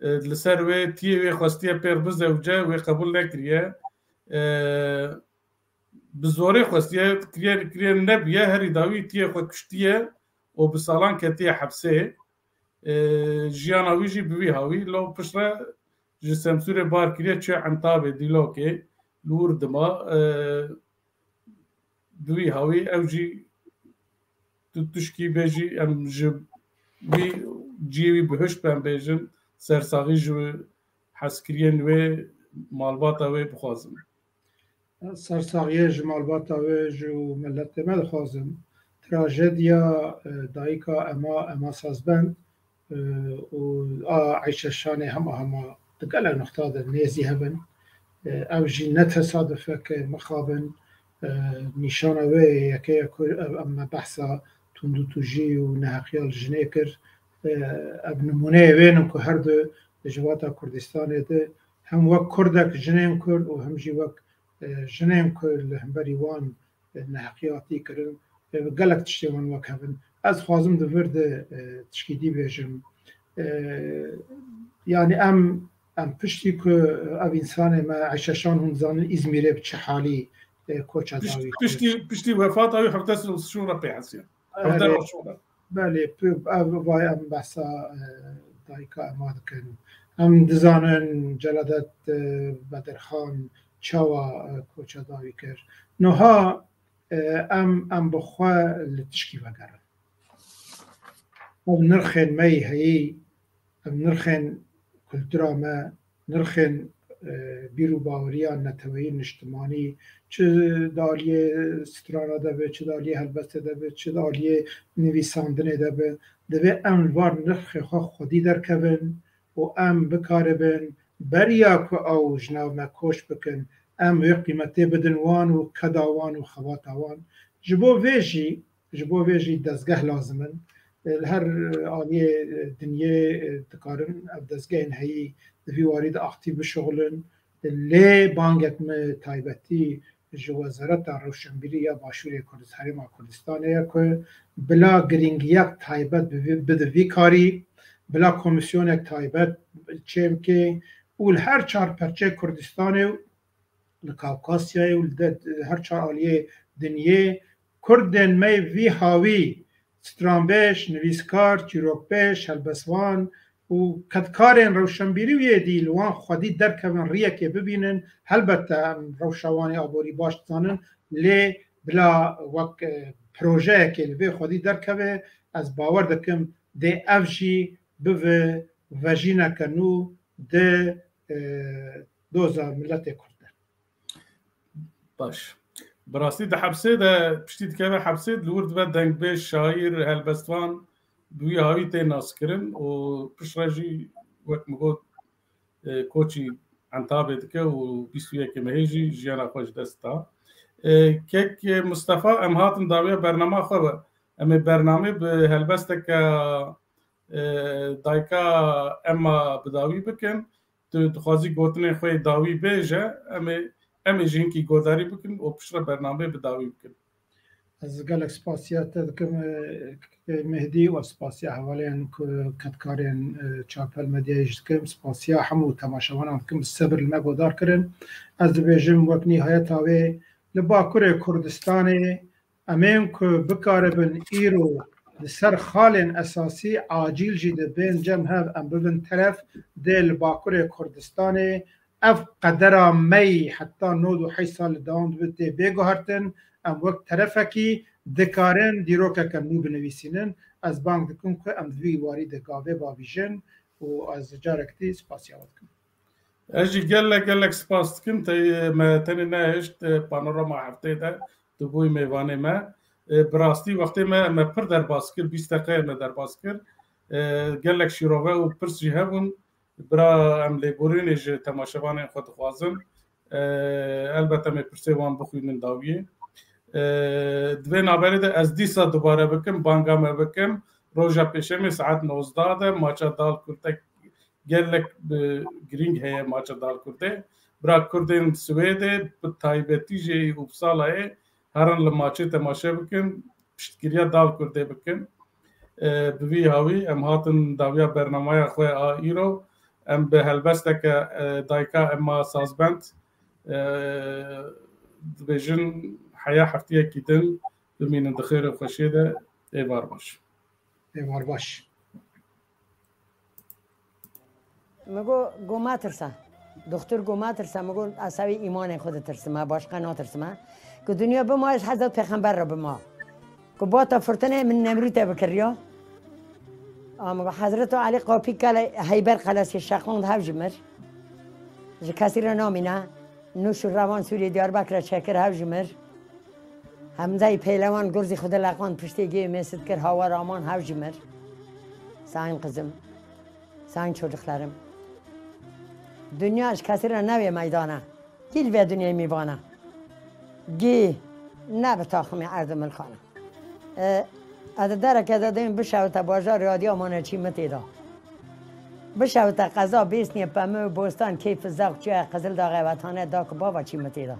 [SPEAKER 1] لسر وی تیه وی خواستیه پر بزوجه وی قبول نکریه بزوری خواستیه کریه نبیه هری داوی تیه خود کشتیه و بسالان کتیه حبسه جیانا ویجی بوی هاوی لو پشره جسمسور بار کریه چه عمتابه دیلوکه لور دما دوی هاوی اوجی تشکی بیجی ام جبی جیوی بهشت بهم بیجن سرساقی جو حسکرین و مالباتا و بخوازم
[SPEAKER 2] سرساقی جو مالباتا و جو ملت مد خوازم تراژدیا دایکا اما سازبند و عیشه شانه هما دقل نقطه نیزی هبن او جی نتصادفه که مخابن نشانه وی یکی اما بحثا تندو توجی و نحقیال جنیکر اب نمونه وینم که هر دو جواتا کردستانه ده هم وک کردک جنیم کرد و هم جی وک جنیم کرد هم بریوان نحقیاتی کرن گلک تشتیوان وک هبن از خوازم دو ورد تشکیدی بیجم یعنی ام ام پشتی که او انسان ما عششان هم زانن ازمیره به چه حالی کوچا داوی
[SPEAKER 1] پشتی وفات اوی هفته شورا پیحسیه هفته را شورا
[SPEAKER 2] بله وای ام بحثا دایکا اماد کن ام دزانن جلدت بدرخان چاوا کوچا داوی کر نوها ام بخوا لتشکی وگرن ام نرخن می هی ام نرخن کلتورا ما نرخن بیرو باوریان نتوین اجتماعی چه دالیه سترانه دبه چه دالیه هلبسته دبه چه دالیه نویساندنه دبه دبه ام وار نرخ خودی درکبن و ام بکاربن بریا که او جناو مکوش بکن ام وی قیمته بدن وان و کداوان و خواتوان جبو ویجی دزگه لازمن هر آلیه دنیا دکارن دزگه هایی دوی وارد اختی بشغلن لی بانگت م تایبتی جو وزارت روشنبیری یا باشوری کردستان کردستانه که بلا گرینگیک تایبت بدوی کاری بلا کمیسیون تایبت چیم که اول هر چهار پرچه کردستانه لکاوکاسیای و هر چهار آلیه دنیا کردن می وی هاوی سترانبش، نویسکار، چیروکپش، هلبسوان و کدکارین روشنبیری وی دی لوان خودی درکبن ریه که ببینن هلبته روشوانی آبوری باش زانن لی بلا وک پروژه که لوی خودی درکبه از باور دکم ده افجی به وجینا کنو ده دوزا ملت کرده
[SPEAKER 1] باش براستی ده حبسه ده پشتید که حبسه لورد و دنگ به شاعر هلبستوان دوی هاوی تی ناس کرن و پشت راجی وقت مگود کوچی انتابه دکه و بیستویه که مهیجی جیانا خوش دستا که مصطفى ام هاتن داویه برنامه خواه امی برنامه به هلبسته که دایکا اما بداوی بکن تو خوازی گوتنه خواه داوی بیجه امی جینکی گوداری بکن و پشت برنامه بداوی بکن
[SPEAKER 2] از گلک سپاسیات دکم مهدی و سپاسیا حوالین کتکارین چاپل مدیاج دکم سپاسیا همو تماشاوان دکم صبر المگودار کرن از بیجم وقت نهایت آوه لباکر کردستان امین که بکاربن ایرو لسر خالن اساسی عاجل جیده بین جمع ام ببن طرف دل باکر کردستان اف قدر می حتی 9 سال دوام بده بگوهرتن ام وقت طرفکی دکارن دیروکا کم نو بنویسینن از بانک دکن که ام دوی وارد گاوه با ویژن و از جارکتی سپاسیاوت کن
[SPEAKER 1] اجي قال لك سباستكم ما تاني ناهشت بانوراما هفته ده دبوي ميوانه ما براستي وقتی ما پر در باسكر 20 دقيقه ما در باسكر قال لك شيروه و پرس جهبون برا ام ليبورين ج تماشاوان خود خوازن البته ما پرسه وان بخوینن داویه دوی نابره ده از دیسا دوباره بکم بانگا ما بکم روژا پیشم ساعت 19 ده ماچا دال کرتک gelek green heye maça dal kurde bra kurdin Swede taybeti je Uppsala haran le maçı temaşa bikin piştkiriya dal kurde bikin bi hawi em hatin dawiya bernamaya xwe a îro em bi helbesteke dayka emma sazbend dibêjin heya heftiyekî din bimînin di xêr û xweşiyê de êvar baş
[SPEAKER 2] êvar baş
[SPEAKER 3] مگو گوما ترسه دکتر گوما ترسه مگو عصبی ایمان خود ترسه ما باشقه ناترسه ما که دنیا به ما از حضرت پیغمبر را به ما که با تا فرتنه من نمروت بکریا مگو حضرت علی قاپی کلی هیبر خلاصی شخوند هف جمر جه کسی را نامینه نوش روان سوری دیاربکر چکر هف جمر همزه پیلوان گرزی خود لقوان پشتی گیه میسد کر هوا رامان هف جمر ساین قزم ساین çocuklarım dünya kesi را نوی میدانه گیل و دنیا میوانه گی نه به تاخمی اردم الخانه از درک دادیم بشوت بازار رادیو مانه چی متیدا بشوت قضا بیسنی پمه بوستان کیف زاق چه قزل داغه وطانه داک بابا چی متیدا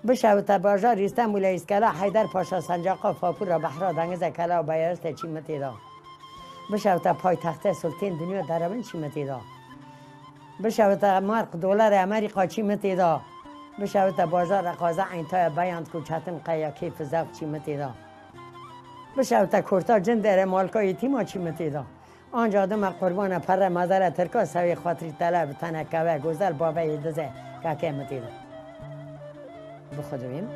[SPEAKER 3] بشوت بازار استانبول اسکلا حیدر پاشا سنجاقا فاپور بحرا دنگز کلا و بیارست چی متیدا بشوت پای تخته سلطین دنیا دربن چی متیدا بشوت مارک دلار امریکا چی متیدا بشوت بازار قازه این تا بیان کو چتن قیا کیف زب چی متیدا بشوت کورتا جندر مالکای تیما چی متیدا آنجا دم قربان پر مزار ترکا سوی خاطری طلب تنکه گزل بابا دزه که متیدا بخدا بیم